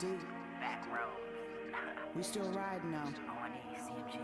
Dude, back road. we still riding now. On CMG,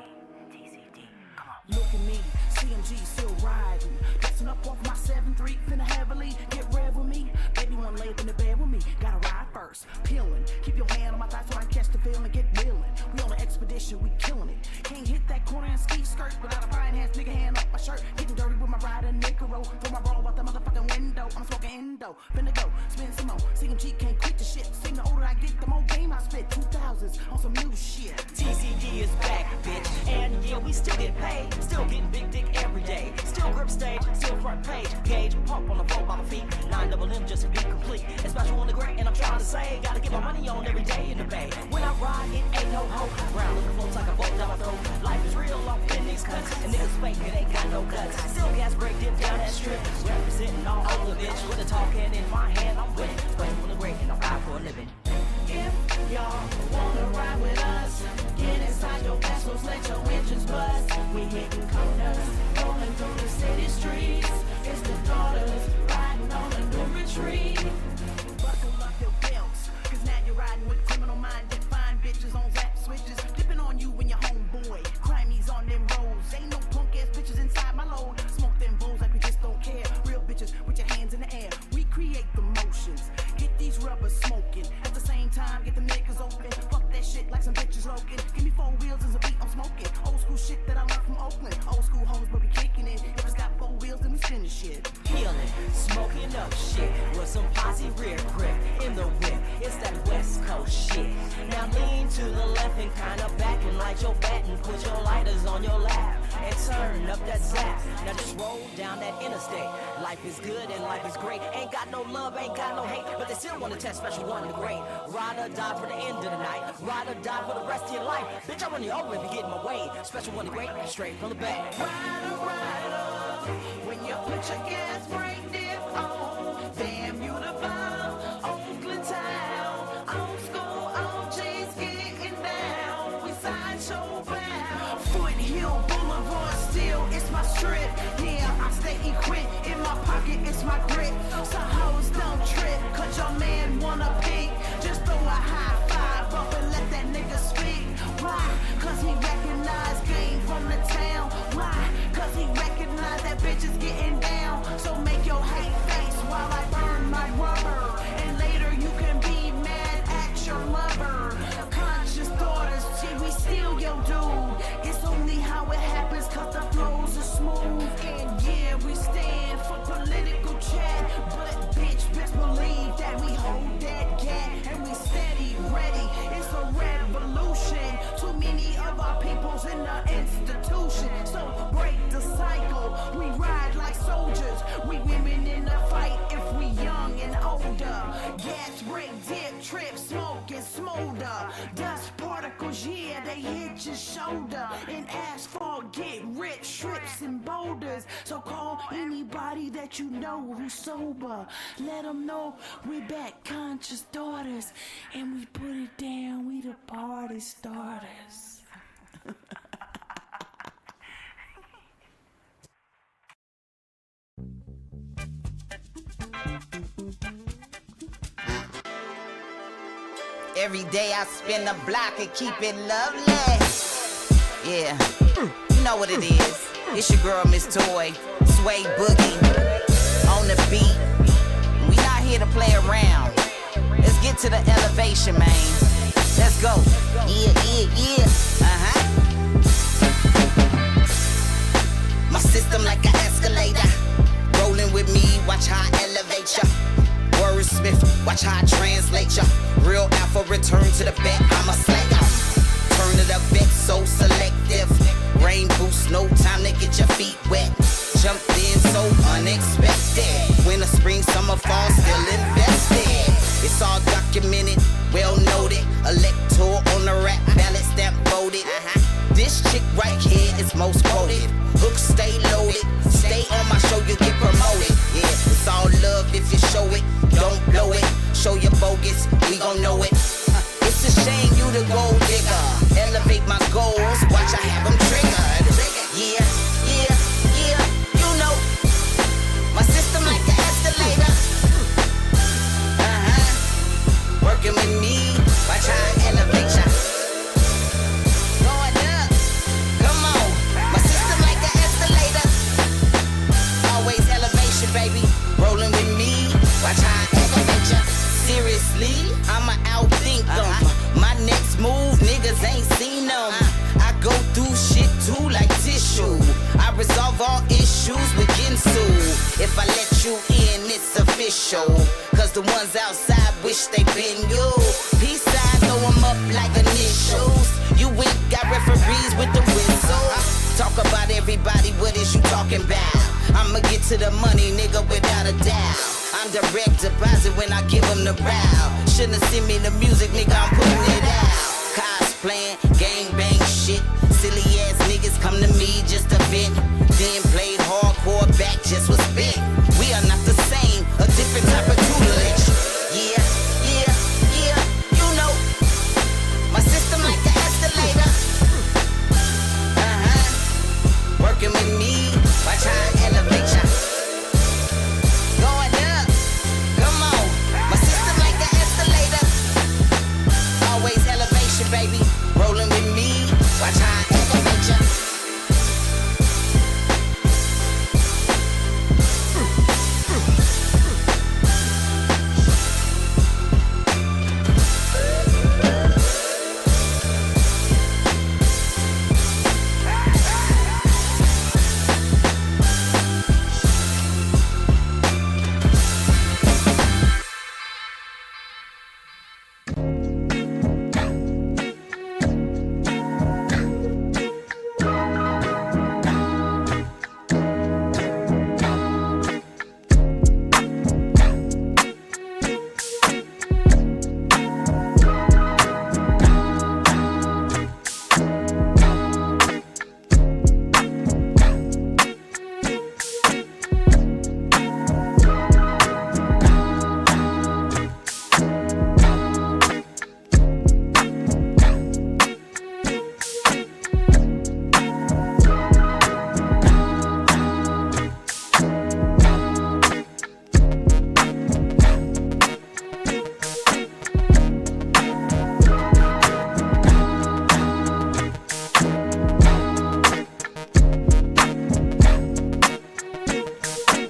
TCD, come on. Look at me, CMG still riding. Dressing up off my 7-3, finna heavily get rev with me. Baby wanna lay up in the bed with me. Gotta ride first, peeling. Keep your hand on my thighs so I can catch the feeling, get reeling. We on an expedition, we killing it. Can't hit that corner and ski skirt without a fine ass nigga hand up my shirt. Getting dirty with my rider, nigga roll. Throw my bra out the motherfucking window. I'm smoking endo, finna go, spin some more. CMG can't quit the shit. Sing the older I get, the more game I spit. 2000s on some new shit. TCD is back, bitch. And yeah, we still get paid. Still getting big dick every day. Still grip stage, still front page. Gauge, pump on the floor by my feet. 9 double M just to be complete. It's special on the great, and I'm trying to say, gotta get my money on every day in the bay. When I ride, it ain't no hope. Round the floats like a boat down my throat. Life is real off in these cuts. And niggas fake, it ain't got no guts. Still gas break, dip down that strip. Representing all over, bitch. With a tall can in my hand, I'm with it. Special on the great, and I ride for a living. If y'all wanna ride with us, get inside your vessels, let your engines buzz. We hitting corners, rolling through the city streets. It's the daughters riding on a new retreat. Buckle up your belts, cause now you're riding with criminal minded fine bitches on zap switches. Dipping on you and your homeboy, crimies on them roads. Ain't no punk ass bitches inside my load. Smoke them bowls like we just don't care. Real bitches with your hands in the air. We create the motions, get these rubbers smoking. At the same time, get the niggas open. Fuck that shit like some bitches Logan. Give me 4 wheels and some beat I'm smoking. Old school shit that I learned from Oakland. Old school homes but we kicking it. If it's got 4 wheels then we spinning shit. Peeling, smoking up shit with some posse rear grip in the whip. It's that West Coast shit. Now lean to the left. left and kinda back and light your bat and put your lighters on your lap and turn up that zap. Now just roll down that interstate. Life is good and life is great. Ain't got no love, ain't got no hate, but they still wanna test special one to great. Ride or die for the end of the night. Ride or die for the rest of your life. Bitch, I run you over if you get in my way. Special one to great, straight from the back. Rider, when you put your gas brake dip on, damn you the bomb, Oakland town, old school OGs getting down, we sideshow bound. Foothill Boulevard still, it's my strip, yeah, I stay equipped, in my pocket it's my grip, so hoes don't trip, cause your man wanna peek, just throw a high five up and let that nigga speak. Why? Cause he recognize game from the town. Why? Cause he recognize that bitch is getting down. So make your hate face while I burn my rubber. And later you can be mad at your lover. Conscious daughters, see we steal your dude. It's only how it happens cause the flows are smooth. And yeah, we stand for political chat. But bitch, best believe that we hold that gap. And we steady ready. It's a revolution. Too many of our people's in the institution. So break the cycle. We ride like soldiers. We women in the fight if we young and older. Gas, break, dip, trip, smoke and smolder. Dust particles, yeah, they hit your shoulder. And asphalt get rich, strips and boulders. So call anybody that you know who's sober. Let them know we back, conscious daughters. And we put it down, we the party starters. Every day I spin the block and keep it lovely. Yeah, you know what it is. It's your girl, Miss Toy, Sway Boogie, on the beat. We not here to play around. Let's get to the elevation, man. Let's go. Yeah, yeah, yeah. My system like an escalator. Rolling with me, watch how I elevate ya. Wordsmith, watch how I translate ya. Real alpha, return to the bet, I'm a slayer. Turn to the vet, so selective. Rain boost, no time to get your feet wet. Jumped in so unexpected. Winter, spring, summer, fall, still invested. It's all documented, well noted. Electoral on the rap ballot, stamp voted. This chick right here is most quoted. Hook stay loaded, stay on my show, you get promoted. Yeah, it's all love if you show it, don't blow it. Show your bogus, we gon' know it. It's a shame you the gold digger. Elevate my goals, watch I have them triggered. Yeah, yeah, yeah, you know. My system like an escalator. Working with me, watch how I elevate ya. Going up, come on. My system like an escalator. Always elevation, baby. Rolling with me, watch how I elevate ya. Seriously, I'ma outthink them. My next move, niggas ain't seen them. I go through shit too like tissue. I resolve all issues with Ginsu. If I let you in, it's official. Cause the ones outside wish they been you. Peace side, throw them up like initials. You ain't got referees with the whistles. Talk about everybody, what is you talking about? I'ma get to the money, nigga, without a doubt. I'm direct deposit when I give them the bow. Shouldn't have sent me the music, nigga, I'm putting it out. Cosplaying, gang bang shit. Silly ass niggas come to me just to vent. Then played hardcore back, just was bent. We are not the same, a different type of tutelage. Yeah, yeah, yeah, you know. My system like the escalator. Working with me, watch how I elevate ya. Going up, come on. My system like the escalator. Always elevation, baby. Rolling with me, watch how I elevate ya.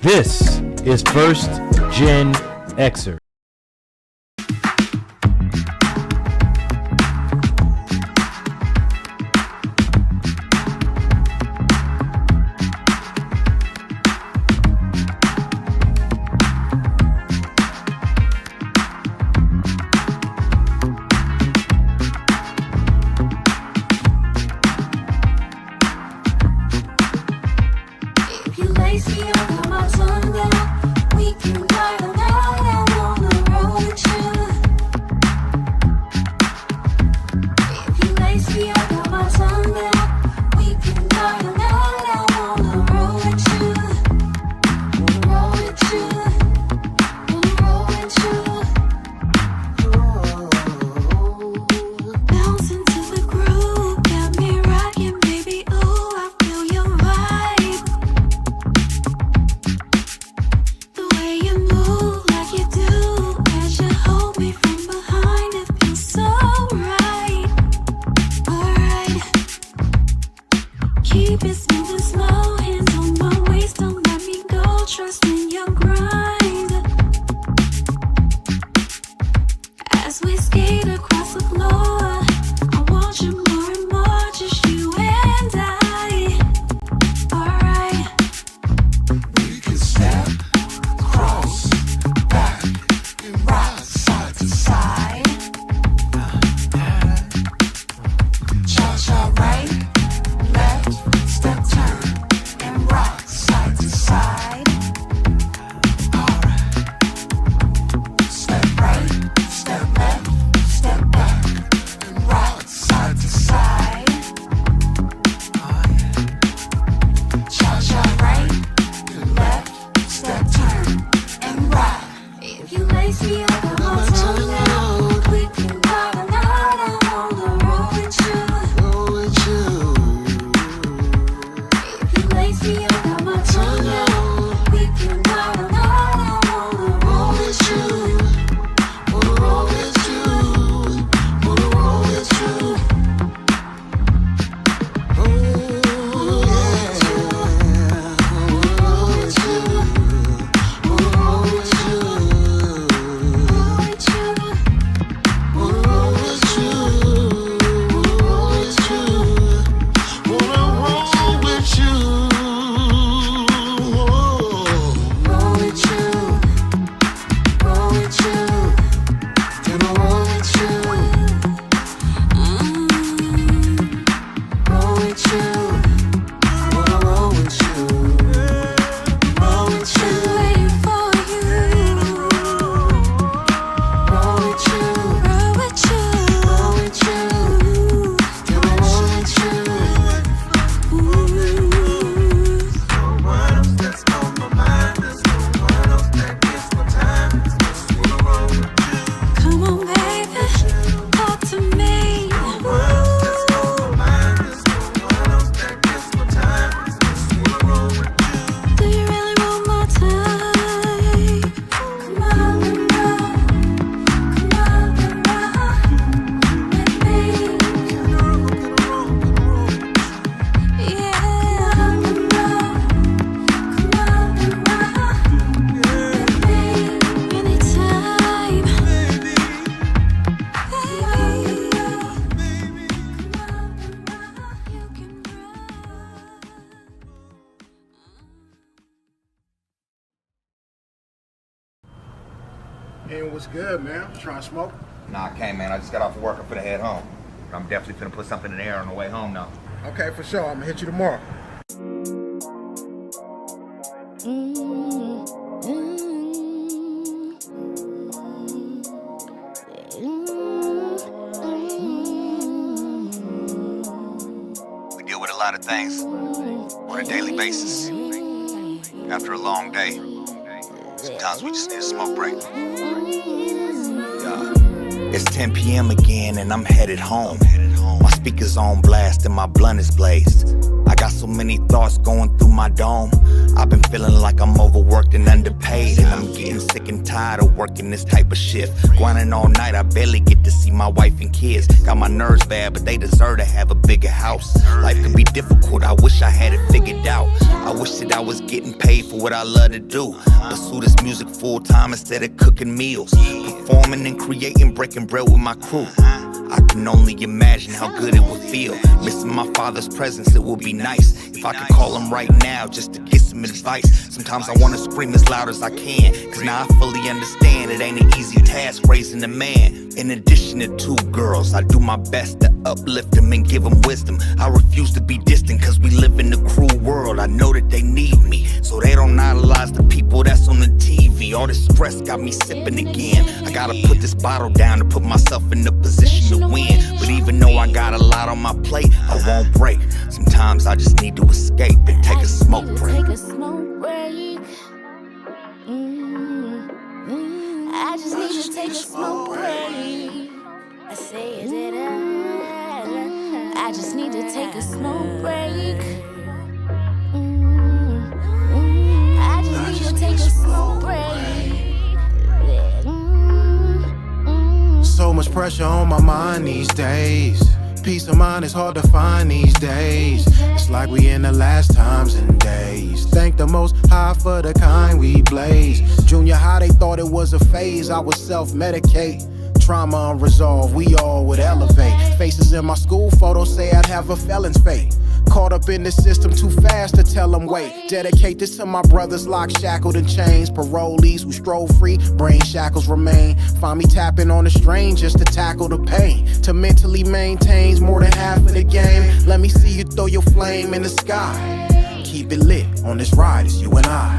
This is First Gen Xer. If you lace me up, got my tongue down. We can ride all night out on the road with you. If you lace me up, got my tongue down. We can ride all night out on the road with you. On the road with you. On the road with you. Bounce into the groove, got me rocking, baby. Ooh, I feel your vibe. The way you move like you do, as you hold me from behind, it feels so right. Alright, keep it smooth and slow, hands on my waist, don't let me go. Trust in your grind. As we skate across the floor, I want you more and more, just you and I. Alright. We can step, cross, back, and rock side to side. Cha-cha right, left, step turn, and rock side to side. Alright. Step right, step left, step back, and rock side to side. Oh yeah. Cha-cha right, left, step turn, and rock. If you lace me up, got my tongue out. We can ride all night out on the road with you. Roll with you. If you lace me up, got my tongue out. We can ride all night out on the road with you. Wanna roll with you. Wanna roll with you. Oh yeah. Wanna roll with you. Wanna roll with you. Roll with you. Wanna roll with you. Wanna roll with you. Wanna roll with you. Whoa. Roll with you. Roll with you. Wanna roll with you. Roll with you. Wanna roll with you. Roll with you. Waiting for you. Roll with you. Roll with you. Roll with you. Wanna roll with you. No one else that's on my mind. There's no one else that gets my time. Just wanna roll with you. Come on, baby. Talk to me. No one else that's on my mind. There's no one else that gets my time. Just wanna roll with you. Do you really want my time? Come on and roll. Come on and roll with me. Yeah. Come on and roll. Come on and roll with me. Anytime. Baby. Come on and roll. You can roll. Hey, what's good, man? Trying to smoke? Nah, I can't, man. I just got off of work. I'm finna head home. I'm definitely finna put something in the air on the way home now. Okay, for sure. I'm gonna hit you tomorrow. We deal with a lot of things on a daily basis. After a long day, sometimes we just need a smoke break. Yeah. It's 10 p.m. again and I'm headed home. My speakers on blast and my blunt is blazed. I got so many thoughts going through my dome. I've been feeling like I'm overworked and underpaid, and I'm getting sick and tired of working this type of shift. Grinding all night, I barely get to see my wife and kids. Got my nerves bad, but they deserve to have a bigger house. Life could be difficult, I wish I had it figured out. I wish that I was getting paid for what I love to do. Pursue this music full time instead of cooking meals. Performing and creating, breaking bread with my crew. I can only imagine how good it would feel. Missing my father's presence, it would be nice if I could call him right now just to get some advice. Sometimes I wanna scream as loud as I can, cause now I fully understand it ain't an easy task raising a man. In addition to 2 girls, I do my best to uplift them and give them wisdom. I refuse to be distant cause we live in a cruel world. I know that they need me, so they don't idolize the people that's on the TV. All this stress got me sipping again. I gotta put this bottle down to put myself in a position to win. But even though I got a lot on my plate, I won't break. Sometimes I just need to escape and take a smoke break. Take a smoke break. I just need to take a smoke break. I say it. I just need to take a smoke break. I just need to take a smoke break. So much pressure on my mind these days. Peace of mind is hard to find these days. It's like we in the last times and days. Thank the Most High for the kind we blaze. Junior high, they thought it was a phase. I would self-medicate. Trauma unresolved, we all would elevate. Faces in my school photos say I'd have a felon's fate. Caught up in the system too fast to tell them wait. Dedicate this to my brothers locked, shackled in chains. Parolees who stroll free, brain shackles remain. Find me tapping on the strain just to tackle the pain. To mentally maintain more than half of the game. Let me see you throw your flame in the sky. Keep it lit on this ride, it's you and I.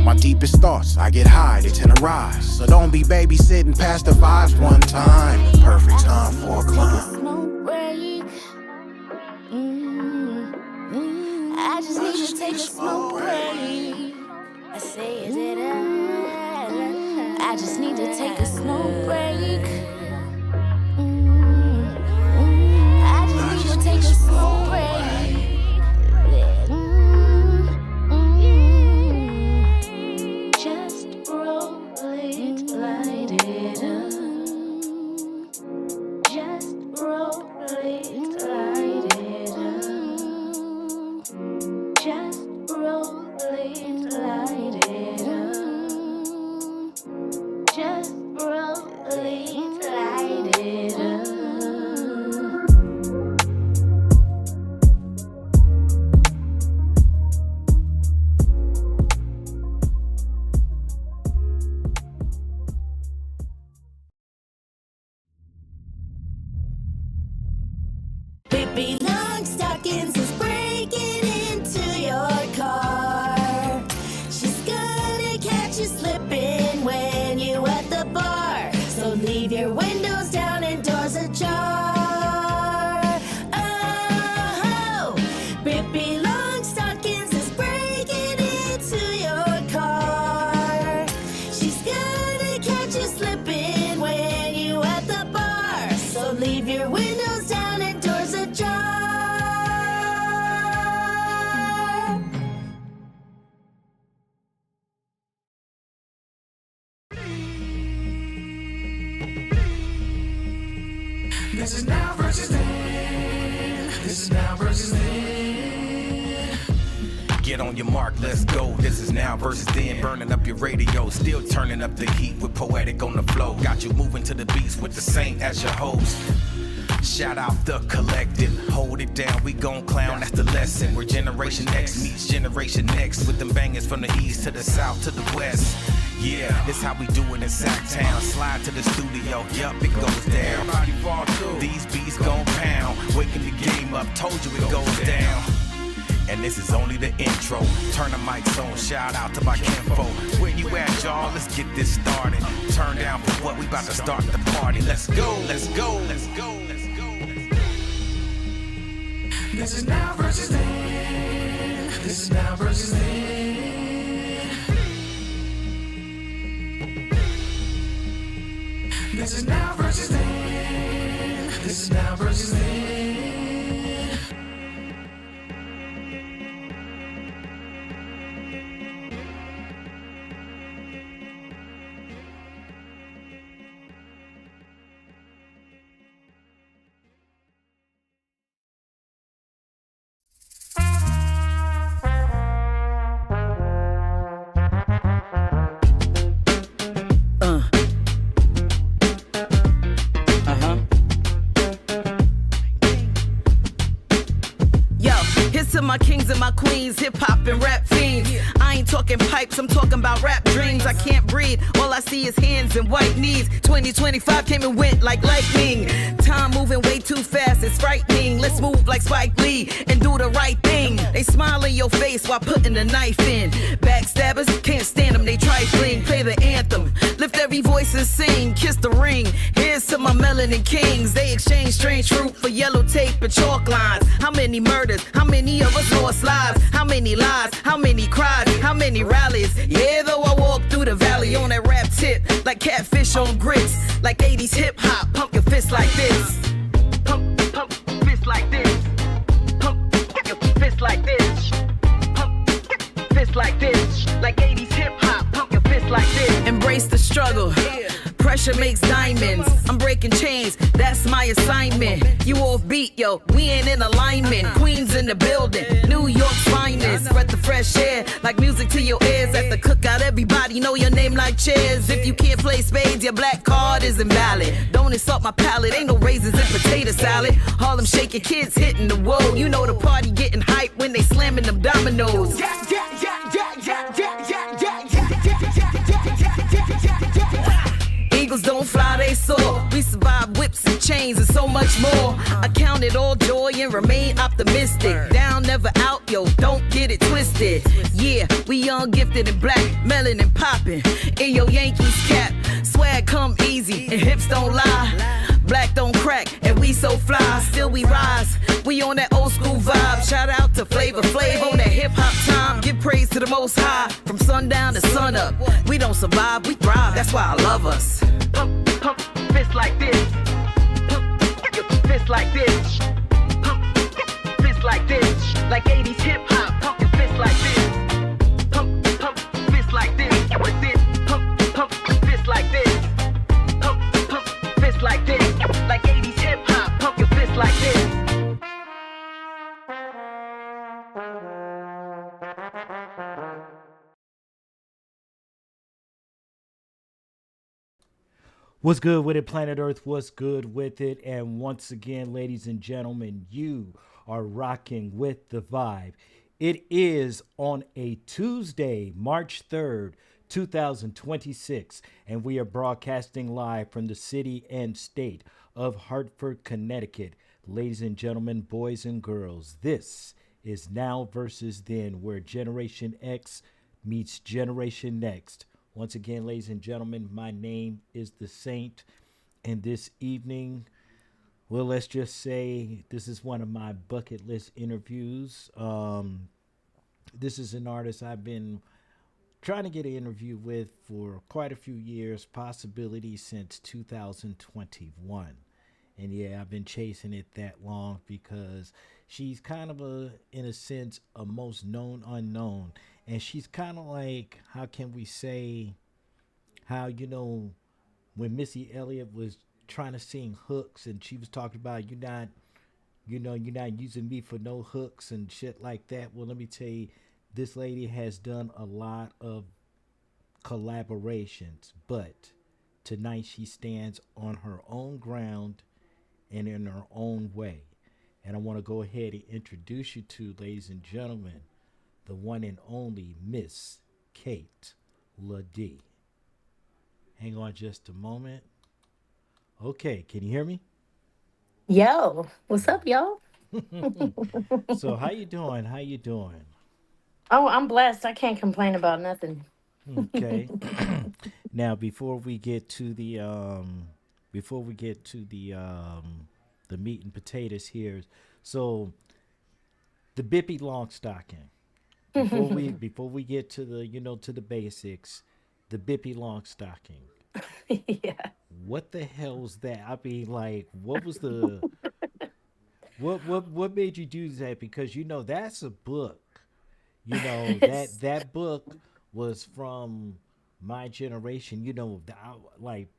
My deepest thoughts, I get high, they tend to rise. So don't be babysitting past the vibes one time. Perfect time for a climb. Smoke break. I just need to take a smoke break. I say it. I just need to take a smoke break. I just need to take a smoke break. Just roll it, light it up. Just roll it, light it up. Just roll it, light it up. Just roll it, light it up. Baby long stockings is breaking into your car. She's gonna catch you slipping when you at the bar. So leave your windows down and doors ajar. Oh, Baby long stockings is breaking into your car. She's gonna catch you slipping when you at the bar. So leave your windows down and doors ajar. This is now versus then. This is now versus then. Get on your mark, let's go. This is now versus then. Burning up your radio, still turning up the heat with Poetic on the flow. Got you moving to the beats with the Saint as your host. Shout out the collective, hold it down, we gon' clown, that's the lesson. Where Generation X meets Generation Next, with them bangers from the east to the south to the west. Yeah, this how we do it in Sacktown. Slide to the studio, yup, it goes down. Everybody fall through, these beats gon' pound. Waking the game up, told you it goes down. And this is only the intro. Turn the mics on, shout out to my kinfolk. Where you at, y'all? Let's get this started. Turn down for what? We about to start the party. Let's go, let's go, let's go, let's go. This is now versus then. This is now versus then. This is now versus then. This is now versus then. Yo, here's to my kings and my queens, hip hop and rap fiends. I ain't talking pipes, I'm talking about rap dreams. I can't breathe, all I see is hands and white knees. 2025 came and went like lightning. Time moving way too fast, it's frightening. Let's move like Spike Lee and do the right thing. They smile in your face while putting the knife in. Backstabbers, can't stand them, they trifling. Play the anthem, lift every voice and sing. Kiss the ring, here's to my melanin kings. They exchange strange fruit for yellow tape and chalk lines. How many murders? How many of us lost lives? How many lies? How many cries? How many rallies? Yeah, though I walk through the valley on that rap tip, like catfish on grits, like 80s hip hop. Pump your fist like this. Pump, pump, fist like this. Pump your fist like this. Pump fist like this. Like 80s hip hop. Pump your fist like this. Embrace the struggle. Pressure makes diamonds. I'm breaking chains, that's my assignment. You off beat, yo, we ain't in alignment. Queens in the building, New York's finest. Spread the fresh air, like music to your ears. At the cookout, everybody know your name like chairs. If you can't play spades, your black card is invalid. Don't insult my palate, ain't no raisins in potato salad. Harlem shaking, kids hitting the wall. You know the party getting hype when they slamming them dominoes. Eagles don't fly, they soar. We survive whips and chains and so much more. I count it all joy and remain optimistic. Down, never out, yo, don't get it twisted. Yeah, we young, gifted, and black, melanin popping. In your Yankees cap, swag come easy and hips don't lie. Black don't crack and we so fly, still we rise. We on that old school vibe. Shout out to Flavor Flav on that hip hop time. Give praise to the Most High from sundown to sun up. We don't survive, we thrive. That's why I love us. Pump, pump, fist like this. Pump, your fist like this. Pump, fist like this. Like 80s hip hop. Pump your fist like this. Pump, pump, fist like this. With this. Pump, pump, fist like this. Pump, pump, fist like this. Like 80s hip hop. Pump your fist like this. What's good with it, planet Earth? What's good with it? And once again, ladies and gentlemen, you are rocking with the vibe. It is on a Tuesday, March 3rd, 2026, and we are broadcasting live from the city and state of Hartford, Connecticut. Ladies and gentlemen, boys and girls, this is Now versus Then, where Generation X meets Generation Next. Once again, ladies and gentlemen, my name is The Saint, and this evening, well, let's just say this is one of my bucket list interviews. This is an artist I've been trying to get an interview with for quite a few years, possibility since 2021. And yeah, I've been chasing it that long because she's kind of in a sense, a most known unknown. And she's kind of like, how can we say, how, when Missy Elliott was trying to sing hooks and she was talking about, you're not using me for no hooks and shit like that. Well, let me tell you, this lady has done a lot of collaborations, but tonight she stands on her own ground and in her own way. And I want to go ahead and introduce you to, ladies and gentlemen, the one and only Miss Cait La Dee. Hang on just a moment. Okay, can you hear me? Yo, what's up, y'all? So how you doing? How you doing? Oh, I'm blessed. I can't complain about nothing. Okay. Now before we get to the meat and potatoes here, so the Bippy Longstocking. Before we get to the to the basics, the Bippy Longstocking. Yeah. What the hell's that? I mean, like, what was the what made you do that? Because that's a book. That book was from my generation. Like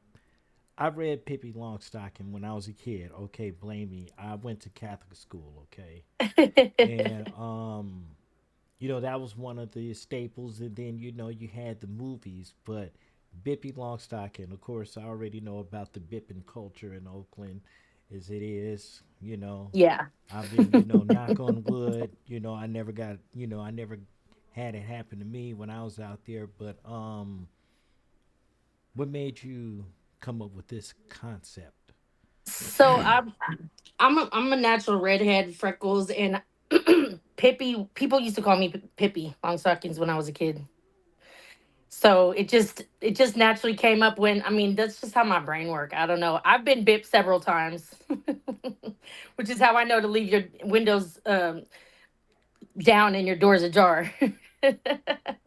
I read Pippi Longstocking when I was a kid. Okay, blame me. I went to Catholic school. Okay, and that was one of the staples. And then you had the movies, but Bippy Longstocking. Of course, I already know about the Bippin culture in Oakland, as it is. Yeah. I've been, knock on wood. I never got, I never had it happen to me when I was out there. But what made you come up with this concept? So I'm a natural redhead, freckles, and Pippi. People used to call me Pippi long stockings when I was a kid. So it just naturally came up when, I mean, that's just how my brain work. I don't know. I've been bit several times, which is how I know to leave your windows down and your doors ajar.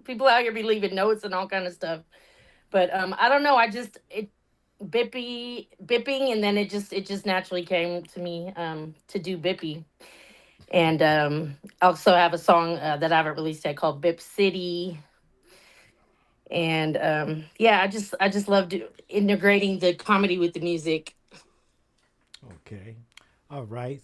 People out here be leaving notes and all kind of stuff. But I don't know. I just it bipping, and then it just naturally came to me to do bippy. And I also have a song that I haven't released yet called Bip City. And yeah, I just loved integrating the comedy with the music. Okay. All right.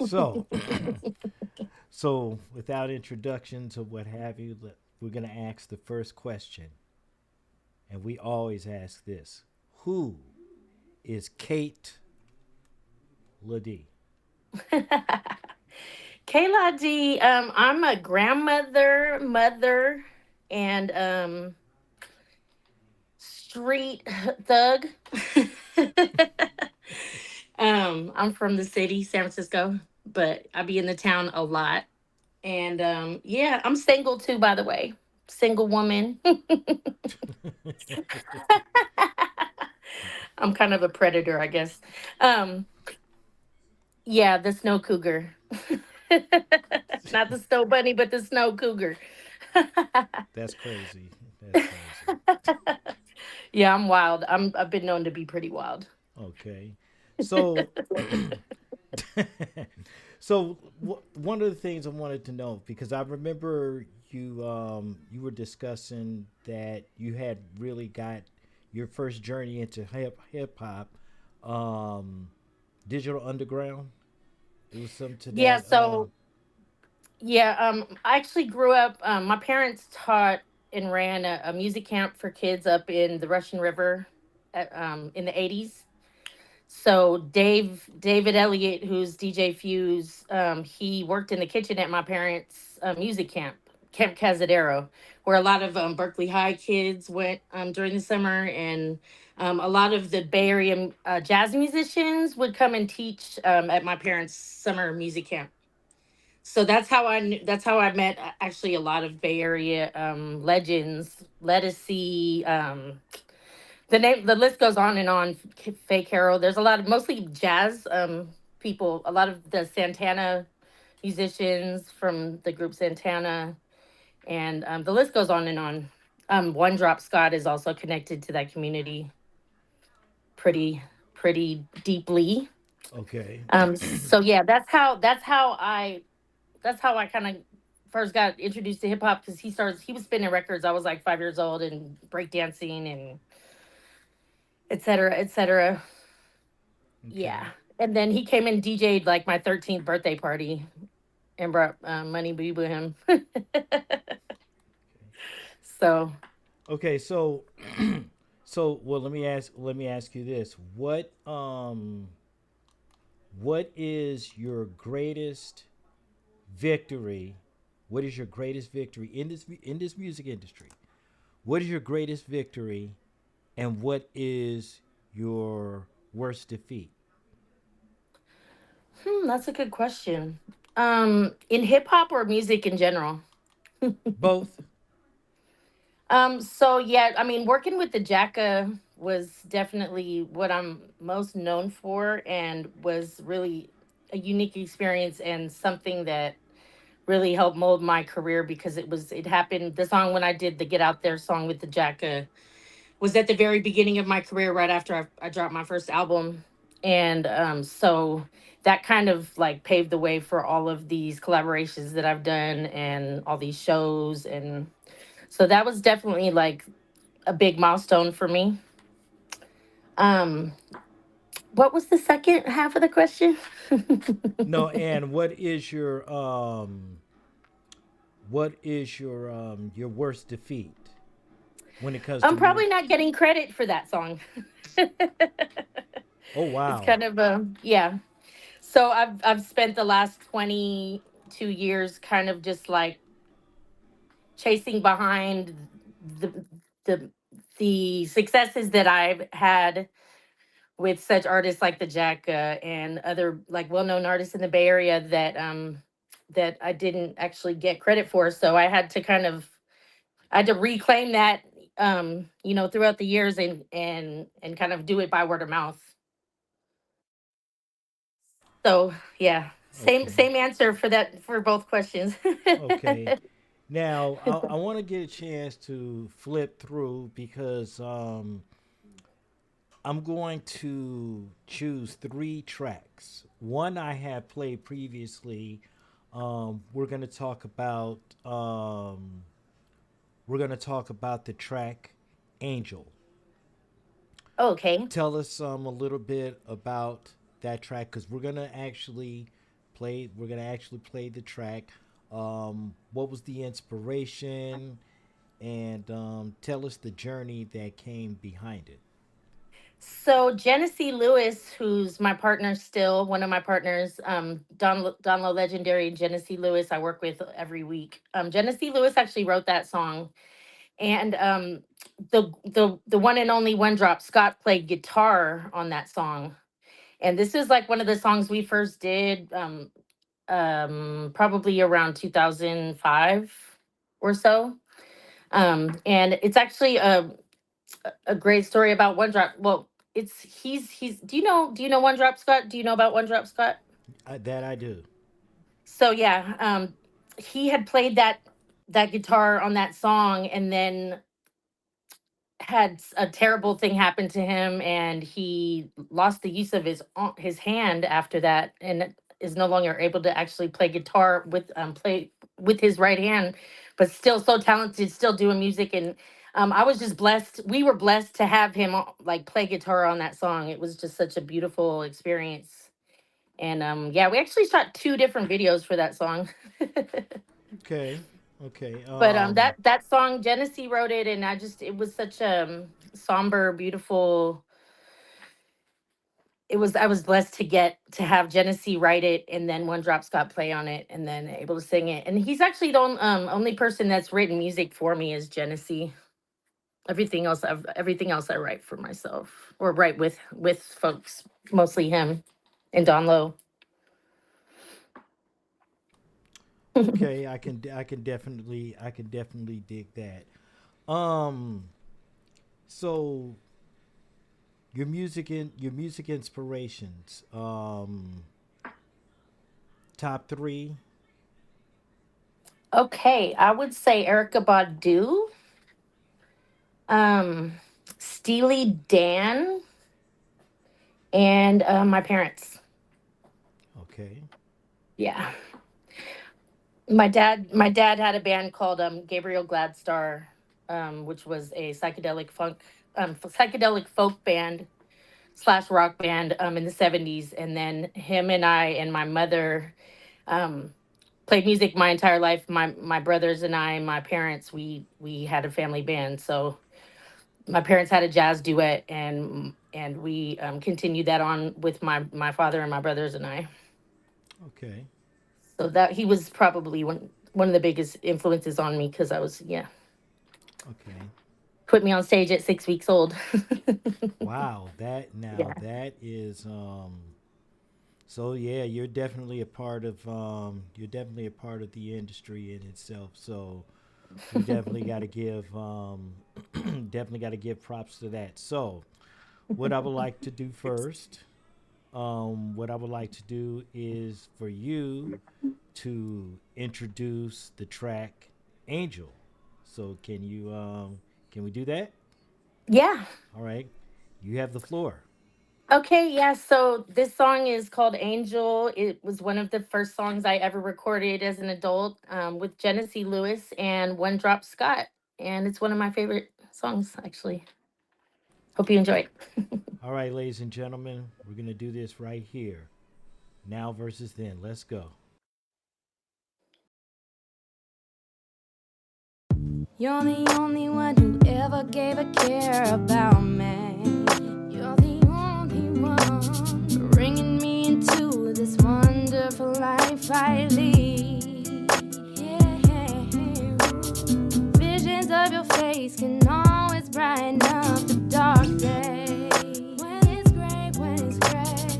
So without introductions or what have you, we're going to ask the first question. And we always ask this: who is Cait La Dee? Cait La Dee, I'm a grandmother, mother, and street thug. I'm from the city, San Francisco, but I be in the town a lot. And yeah, I'm single too, by the way. Single woman. I'm kind of a predator, I guess. Um, yeah, the snow cougar. Not the snow bunny, but the snow cougar. That's crazy. That's crazy. Yeah, I'm wild. I've been known to be pretty wild. Okay. So, one of the things I wanted to know, because I remember you were discussing that you had really got your first journey into hip hop, um, Digital Underground. It was something to Yeah, that. so yeah, I actually grew up. My parents taught and ran a music camp for kids up in the Russian River, in the '80s. So David Elliott, who's DJ Fuse, he worked in the kitchen at my parents' music camp, Camp Casadero, where a lot of Berkeley High kids went during the summer, and a lot of the Bay Area jazz musicians would come and teach at my parents' summer music camp. So that's how I met actually a lot of Bay Area legends. Lettucey, the list goes on and on. Faye Carroll. There's a lot of mostly jazz people. A lot of the Santana musicians from the group Santana, and the list goes on and on. One Drop Scott is also connected to that community pretty pretty deeply. Okay. So yeah, that's how I kind of first got introduced to hip hop, because he was spinning records. I was like 5 years old and breakdancing and et cetera, et cetera. Yeah. Okay. And then he came and DJ'd like my 13th birthday party and brought Money Boo with him. So, Okay. So, well, let me ask you this: what is your greatest victory? What is your greatest victory in this music industry? What is your greatest victory, and what is your worst defeat? that's a good question. In hip hop or music in general? Both. So yeah, I mean, working with the Jacka was definitely what I'm most known for, and was really a unique experience and something that really helped mold my career, because it happened the song when I did the Get Out There song with the Jacka. was at the very beginning of my career, right after I dropped my first album, and so that kind of like paved the way for all of these collaborations that I've done and all these shows, and so that was definitely like a big milestone for me. Um, what was the second half of the question? No, and what is your worst defeat when it comes to I'm music? probably not getting credit for that song. Oh It's wow. kind of a yeah. So I've spent the last 22 years kind of just like chasing behind the the the successes that I've had with such artists like the Jack and other like well-known artists in the Bay Area that I didn't actually get credit for. So I had to reclaim that throughout the years and kind of do it by word of mouth. So yeah, Okay. same answer for that for both questions. Okay. Now I want to get a chance to flip through because I'm going to choose three tracks. One I have played previously. We're going to talk about the track Angel. Okay. Tell us a little bit about that track because we're gonna actually play the track. What was the inspiration, and tell us the journey that came behind it. So Genesee Lewis, who's my partner still, one of my partners, Donlo Legendary Genesee Lewis, I work with every week. Genesee Lewis actually wrote that song, and the one and only One Drop Scott played guitar on that song. And this is like one of the songs we first did, probably around 2005 or so. And it's actually a great story about One Drop. Well, it's he's. Do you know One Drop Scott? Do you know about One Drop Scott? That I do. So yeah, he had played that guitar on that song, and then had a terrible thing happen to him, and he lost the use of his hand after that, and is no longer able to actually play guitar play with his right hand, but still so talented, still doing music. And I was just blessed. We were blessed to have him like play guitar on that song. It was just such a beautiful experience. And yeah, we actually shot two different videos for that song. Okay. Okay. But that song Genesee wrote it, and it was such a somber, beautiful. I was blessed to have Genesee write it, and then One Drop Scott play on it, and then able to sing it. And he's actually the only person that's written music for me is Genesee. Everything else I write for myself or write with folks, mostly him and Don Lowe. Okay. I can definitely dig that. Um. So your music inspirations. Top three. Okay, I would say Erica Badu, um, Steely Dan, and my parents. Okay. Yeah, my dad had a band called Gabriel Gladstar, which was a psychedelic folk band slash rock band in the 70s. And then him and I and my mother um, played music my entire life. My brothers and I and my parents, we had a family band. So my parents had a jazz duet, and we continued that on with my father and my brothers and I. Okay. So that he was probably one of the biggest influences on me, because I was, yeah, Okay. put me on stage at 6 weeks old. Wow. That now Yeah. that is So yeah, you're definitely a part of the industry in itself. So we definitely got to give definitely got to give props to that. So what I would like to do first, what I would like to do is for you to introduce the track Angel. So can we do that? Yeah. All right, you have the floor. Okay, yeah. So this song is called Angel. It was one of the first songs I ever recorded as an adult with Genesee Lewis and One Drop Scott. And it's one of my favorite songs, actually. Hope you enjoy it. All right, ladies and gentlemen, we're gonna do this right here. Now versus then. Let's go. You're the only one who ever gave a care about me. You're the only one bringing me into this wonderful life I lead. Yeah. Visions of your face can always brighten up the dark day. When it's gray.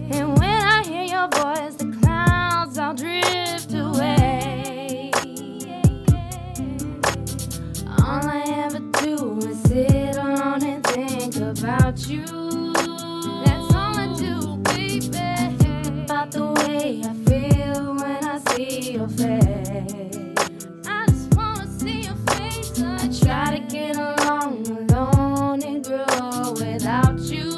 And when I hear your voice, the clouds all drift away. All I ever do is sit alone and think about you. That's all I do, baby. Think about the way I feel when I see your face. I just wanna see your face. I try to get along alone and grow without you.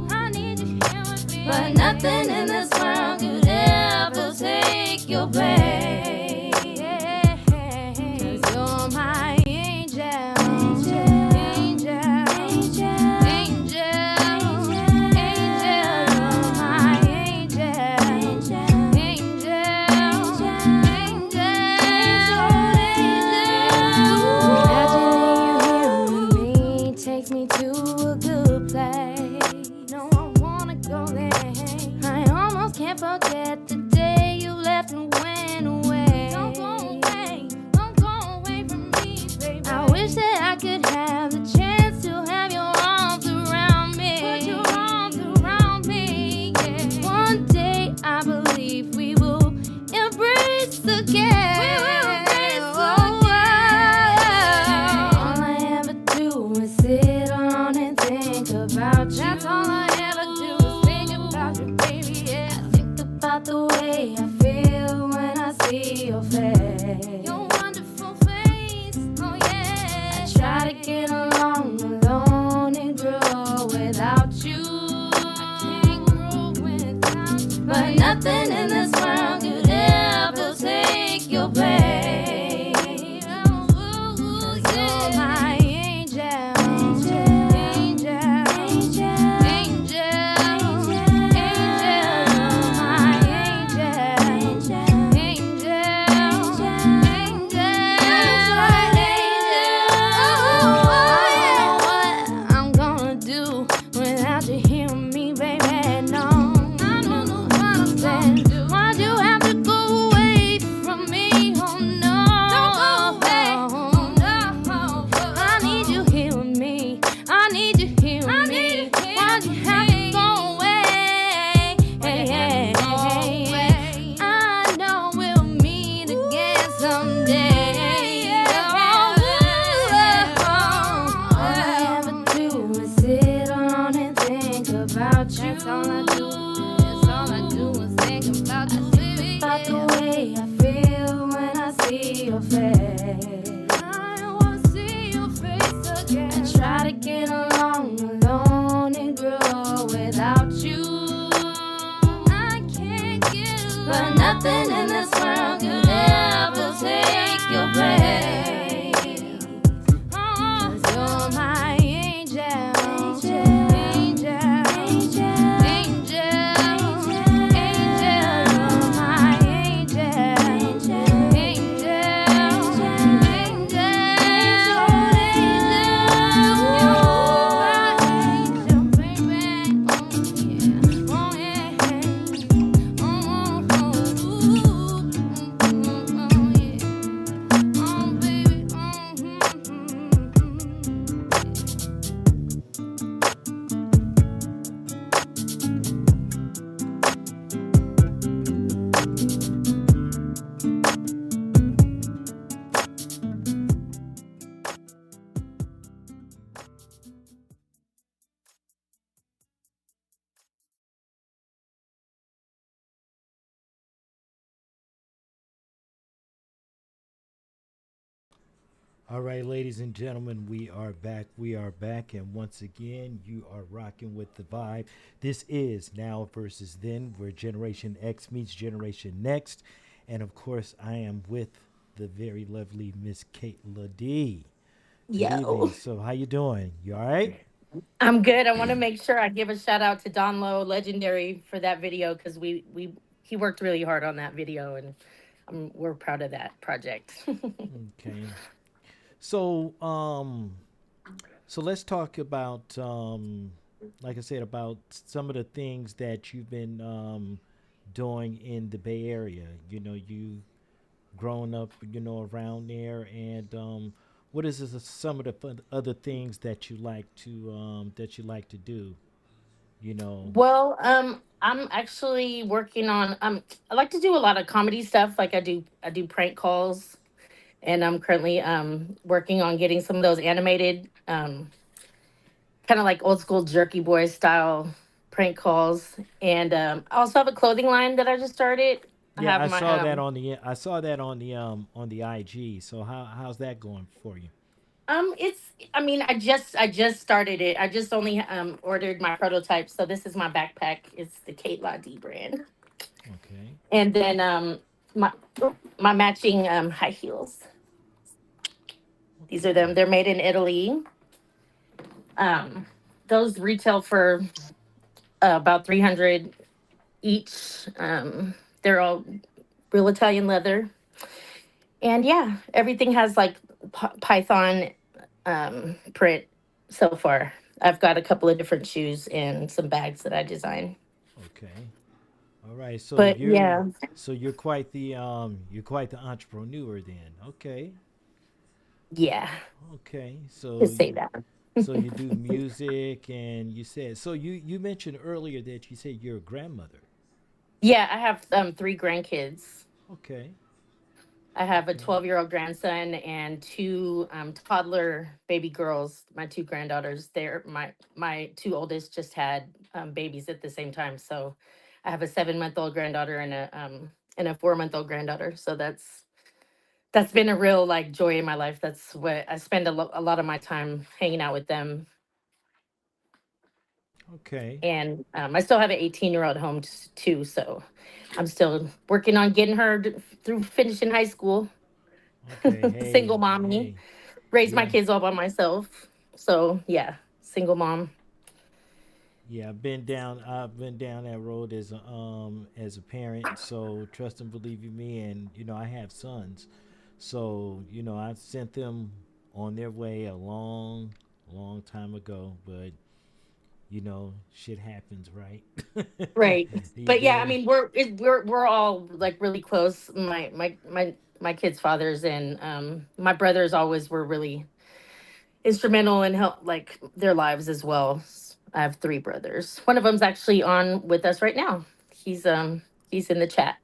I need you here with me, but nothing in this world could ever take your place. You're my angel, angel, angel, angel, angel. You're my angel, angel, angel. Imagine you here with me takes me to a good place. No, I wanna go there. I almost can't forget the day you left and went away. Don't go away. Don't go away from me, baby. I wish that I could have the chance to have your arms around me. Put your arms around me, yeah. One day I believe we will embrace again. We will embrace again. All I ever do is sit alone and think about you. That's all I ever do is think about you, baby, yeah. I think about the way I feel when I see your face. Your wonderful face, oh yeah. I try to get along alone and grow without you. I can't grow without you, but nothing in this world could ever take your place. 'Cause you're my angel, angel, angel, angel, angel, angel. You're my angel, angel, what I'm gonna do without you hearing me, baby? No, I don't know what I'm gonna do. Why'd you have to go away from me? Oh no, don't go away. Oh no, I need you here with me. I need you here with me. Why'd you have to go away? Hey, hey, hey. I know we'll meet again someday. All I ever do is sit alone and think about you. That's all I do. That's all I do is think about you, baby. About the way I feel when I see your face. I wanna see your face again. I try to get along alone and grow without you. I can't get along, but nothing in this world could ever take your place. 'Cause you're my angel, angel, angel, angel, angel, angel. You're my angel, angel, angel, angel. All right, ladies and gentlemen, we are back. We are back. And once again, you are rocking with the vibe. This is Now versus Then, where Generation X meets Generation Next. And of course, I am with the very lovely Miss Cait La Dee. Good Yo. evening. So, how you doing? You all right? I'm good. I want to make sure I give a shout out to Don Lowe, legendary, for that video because we he worked really hard on that video, and we're proud of that project. Okay. So, so let's talk about, like I said, about some of the things that you've been doing in the Bay Area. You know, you growing up, around there, and what is some of the other things that you like to do? You know. Well, I'm actually working on I like to do a lot of comedy stuff. Like I do prank calls, and I'm currently working on getting some of those animated kind of like old school Jerky Boy style prank calls. And I also have a clothing line that I just started. I Yeah, have I my saw that on the on the IG. So how's that going for you? it's I mean I just started it. I just only ordered my prototype. So this is my backpack. It's the Cait La Dee brand. Okay. And then my my matching high heels. These are them. Okay. They're made in Italy. Um those retail for about 300 each. They're all real Italian leather. And yeah, everything has like Python print so far. I've got a couple of different shoes and some bags that I designed. Okay. All right. But yeah, you're quite the entrepreneur then. Okay. yeah, Okay. to say that. So you do music, and you said, so you mentioned earlier that you said you're a grandmother. Yeah, I have three grandkids. Okay. I have a Okay. 12-year-old grandson and two toddler baby girls, my two granddaughters. They're my two oldest just had babies at the same time. So I have a 7-month-old granddaughter and a 4-month-old granddaughter. So that's been a real like joy in my life. That's what I spend a lot of my time hanging out with them. Okay. And I still have an 18-year-old home too. So I'm still working on getting her through finishing high school. Okay. Single Hey, mommy, hey. raised my Yeah. kids all by myself. So yeah, single mom. Yeah, I've been down that road as a parent. So trust and believe in me, and I have sons, so I sent them on their way a long, long time ago. But shit happens, right? Right. You But yeah, I know. mean we're all like really close. My kids' fathers and my brothers always were really instrumental in help like their lives as well. I have three brothers. One of them's actually on with us right now. He's he's in the chat.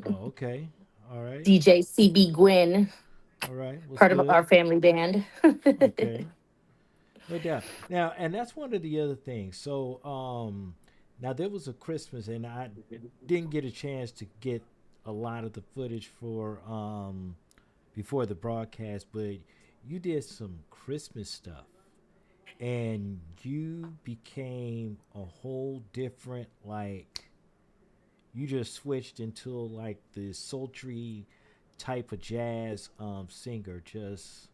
Oh, okay. All right. DJ CB Gwyn, All right. What's part of good? our family band. Okay. No doubt. Now, and that's one of the other things. So, now there was a Christmas, and I didn't get a chance to get a lot of the footage for before the broadcast, but you did some Christmas stuff, and you became a whole different, like, you just switched into like the sultry type of jazz singer, just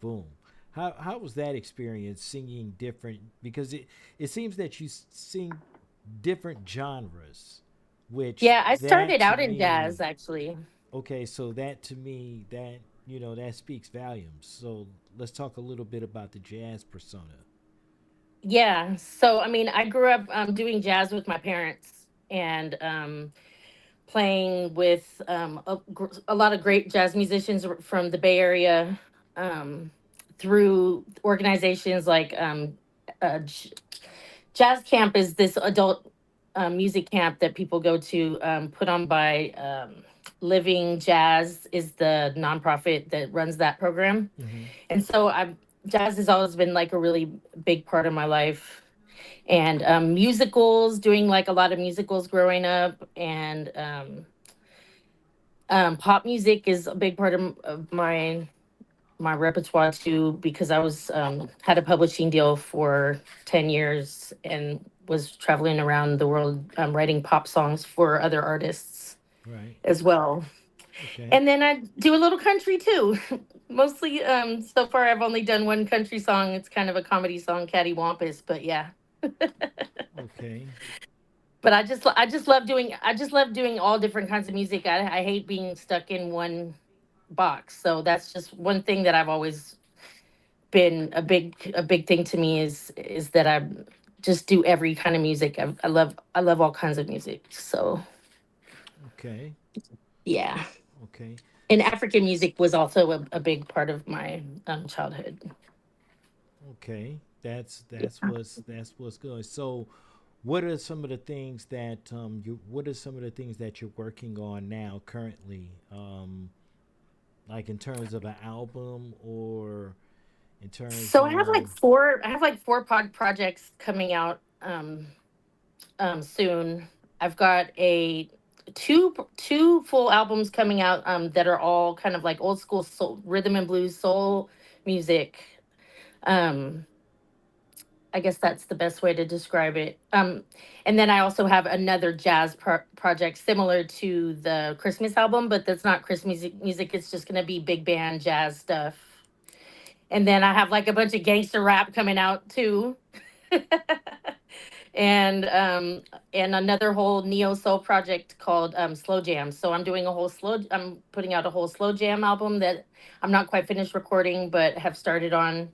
boom. How was that experience singing different? Because it seems that you sing different genres, which Yeah, I that started to out in jazz me, actually. okay, so that to me, that that speaks volumes. So let's talk a little bit about the jazz persona. Yeah. So I mean, I grew up doing jazz with my parents and playing with a lot of great jazz musicians from the Bay Area um, through organizations like J- Jazz Camp is this adult music camp that people go to, put on by Living Jazz is the nonprofit that runs that program. Hmm. And so I jazz has always been like a really big part of my life. And musicals, doing like a lot of musicals growing up, and pop music is a big part of mine. my repertoire too, because I was had a publishing deal for 10 years and was traveling around the world writing pop songs for other artists Right. as well. Okay. And then I do a little country too. Mostly so far I've only done one country song. It's kind of a comedy song, Cattywampus, but yeah. Okay. But I just love doing all different kinds of music. I hate being stuck in one box. So that's just one thing that I've always been a big thing to me is that I just do every kind of music. I love all kinds of music. So Okay. yeah, Okay. and S- African music was also a big part of my childhood. Okay. That's what's good. So, what are some of the things that you what are some of the things that you're working on now currently? Like in terms of an album or in terms So of I have like four projects coming out soon. I've got a two full albums coming out that are all kind of like old school soul, rhythm and blues soul music. Um, I guess that's the best way to describe it. And then I also have another jazz project similar to the Christmas album, but that's not Christmas music. It's just going to be big band jazz stuff. And then I have like a bunch of gangster rap coming out too. and and another whole neo soul project called Slow Jam. So I'm putting out a whole slow jam album that I'm not quite finished recording, but have started on.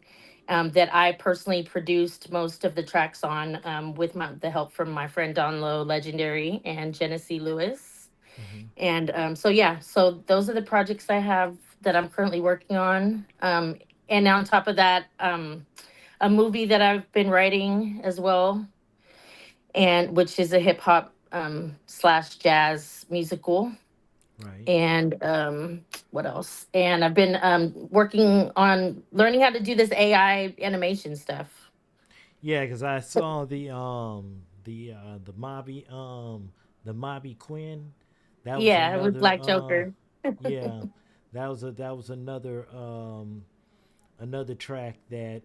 That I personally produced most of the tracks on with the help from my friend Don Lowe, Legendary, and Genesee Lewis. mhm. And so yeah, so those are the projects I have that I'm currently working on. And on top of that, a movie that I've been writing as well, and which is a hip hop slash jazz musical. Right. And what else? And I've been working on learning how to do this AI animation stuff. Yeah, because I saw the Mobby Quinn. That was Yeah, with another Black Joker. yeah, that was another another track that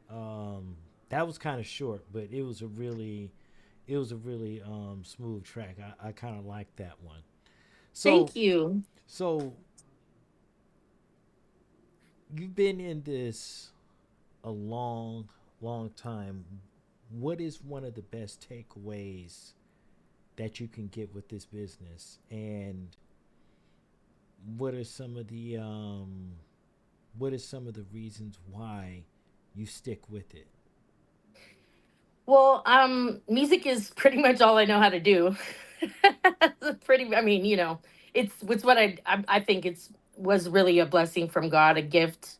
that was kind of short, but it was a really smooth track. I kind of like that one. So Thank you. so you've been in this a long time. What is one of the best takeaways that you can get with this business, and what are some of the what are some of the reasons why you stick with it? Well, music is pretty much all I know how to do. I mean, it's what I think it's was really a blessing from God, a gift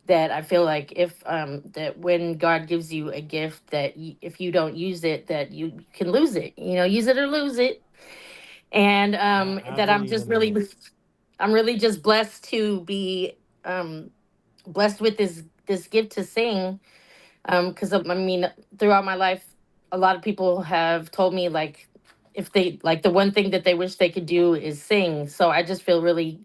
that I feel like if that when God gives you a gift that if you don't use it, that you can lose it. Use it or lose it. And I that I'm believe just in that. really, I'm really just blessed to be blessed with this gift to sing because I mean, throughout my life, a lot of people have told me like if they like the one thing that they wish they could do is sing. So I just feel really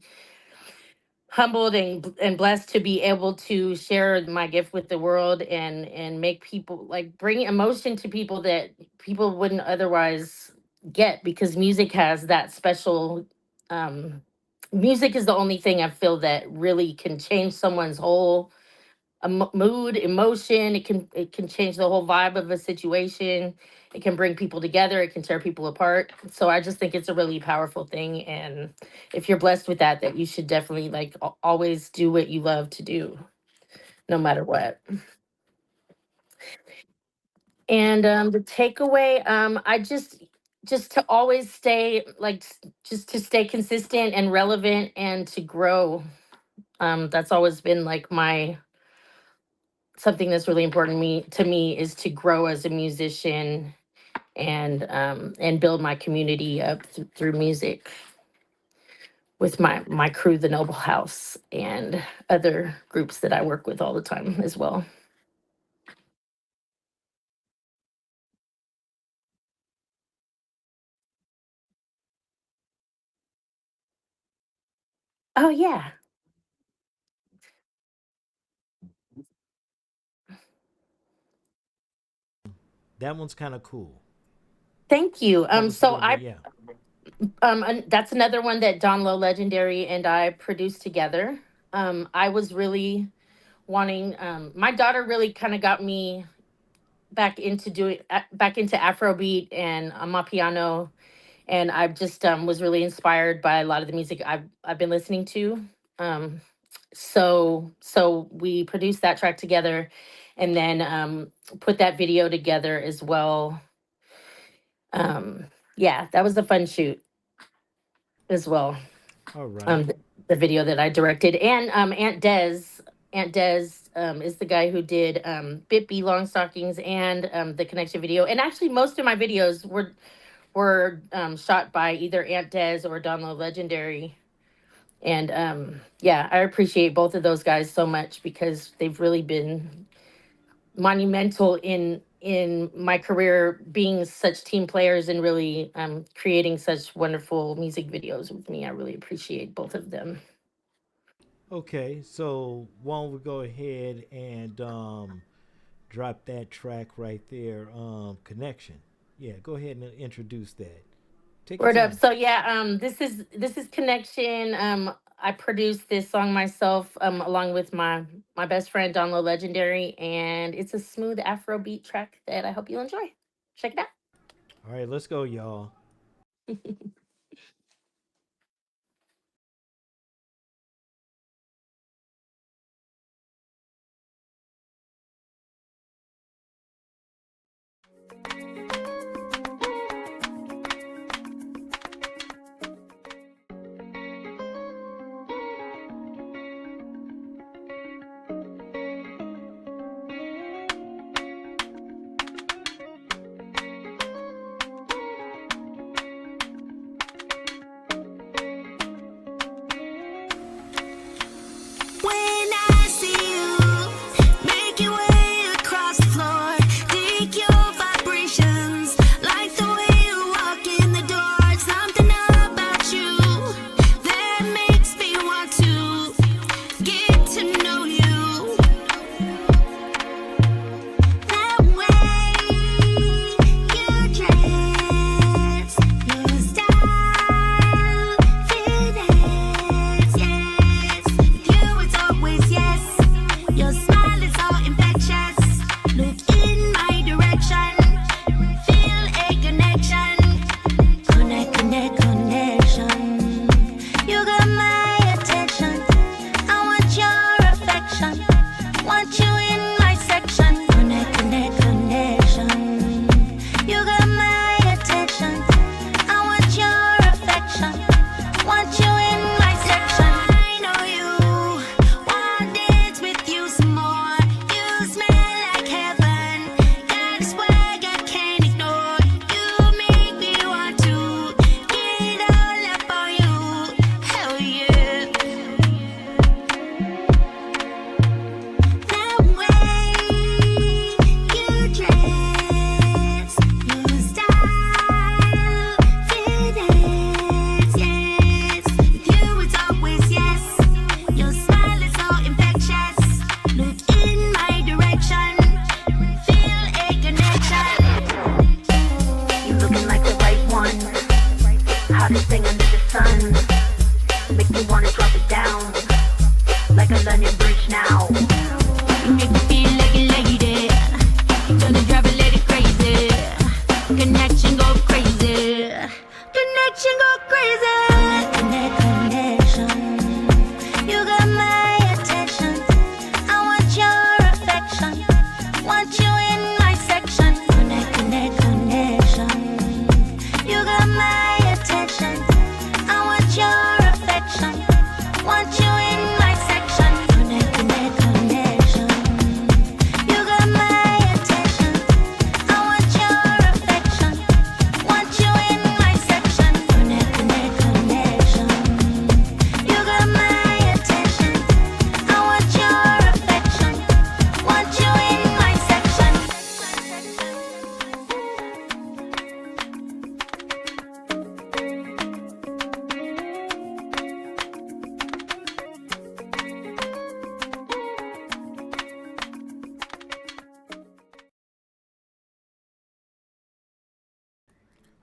humbled and blessed to be able to share my gift with the world and make people like bring emotion to people that people wouldn't otherwise get because music has that special um music is the only thing I feel that really can change someone's whole mood, emotion. It can change the whole vibe of a situation. It can bring people together. It can tear people apart. So I just think it's a really powerful thing. And if you're blessed with that, that you should definitely like always do what you love to do, no matter what. And the takeaway, I just to always stay like just to stay consistent and relevant and to grow. That's always been like my something that's really important to me is to grow as a musician and build my community up through music with my crew, the Noble House, and other groups that I work with all the time as well. Oh yeah. That one's kind of cool. Thank you. That was a So little bit, I yeah. that's another one that Don Low Legendary and I produced together. I was really wanting my daughter really kind of got me back into Afrobeat and Amapiano, and I just was really inspired by a lot of the music I've been listening to. Um, so we produced that track together, and then put that video together as well. Um, yeah, that was a fun shoot as well. All right. um, th- the video that I directed, and Aunt Des is the guy who did Bit B Long Stockings and the connection video. And actually, most of my videos were shot by either Aunt Des or Donlo Legendary. And yeah, I appreciate both of those guys so much because they've really been monumental in my career, being such team players and really creating such wonderful music videos with me. I really appreciate both of them. Okay, so why don't we go ahead and drop that track right there, Connection. Yeah, go ahead and introduce that. Take your Word up. time. So yeah, this is Connection. I produced this song myself, along with my best friend Donlo Legendary, and it's a smooth Afro beat track that I hope you'll enjoy. Check it out. All right, let's go, y'all.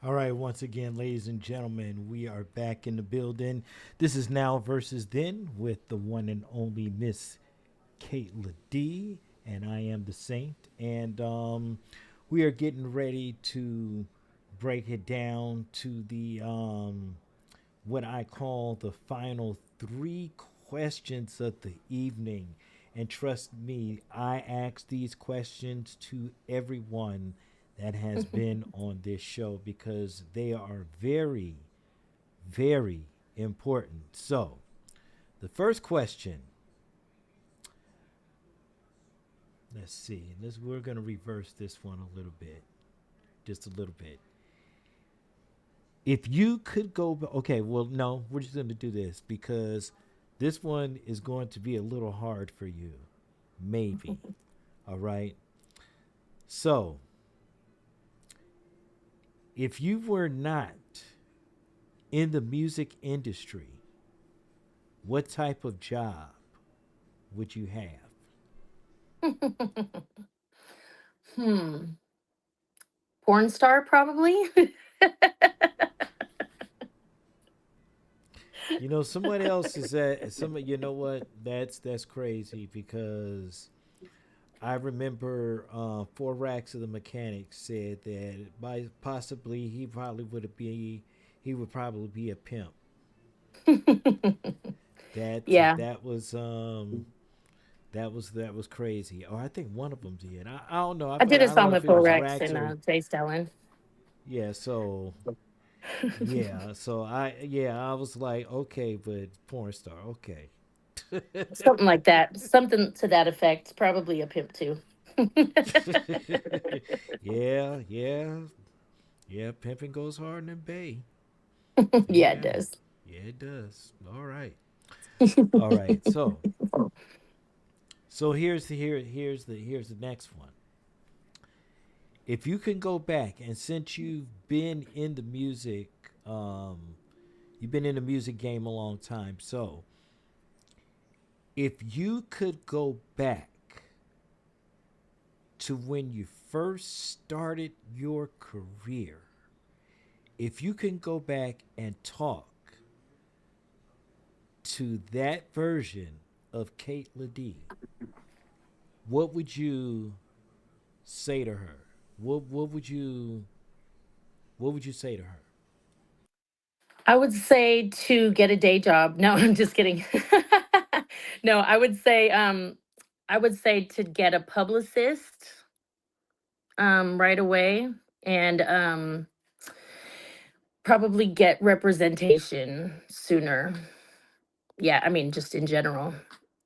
All right, once again, ladies and gentlemen, we are back in the building. This is Now versus Then with the one and only Miss Cait La Dee, and I am the Saint. And we are getting ready to break it down to the what I call the final three questions of the evening. And trust me, I ask these questions to everyone that has been on this show because they are very, very important. So, the first question, let's see. We're going to reverse this one a little bit. Just a little bit. If you could go, okay, well, no, we're just going to do this because this one is going to be a little hard for you. Maybe. All right. So, if you were not in the music industry, what type of job would you have? Hmm. Porn star, probably. You know, somebody else is at some. You know what? That's crazy because I remember Four Racks of the Mechanics said that by possibly he would probably be a pimp. That Yeah. that was crazy. Or I think one of them did. I don't know. I did a I don't song know if with it Bo was Rex Rax and or Jay Stellan. yeah. So yeah. So I was like okay, but porn star. Okay. Something like that. Something to that effect. Probably a pimp too. Yeah, yeah, yeah. Pimping goes hard in the bay. Yeah, it Yeah, does. yeah, it does. All right, all right. So here's the next one. If you can go back and since um, you've been in the music game a long time. So if you could go back to when you first started your career, if you can go back and talk to that version of Cait La Dee, what would you say to her? What would you say to her? I would say to get a day job. No, I'm just kidding. No, I would say to get a publicist right away and probably get representation sooner. Yeah, I mean just in general.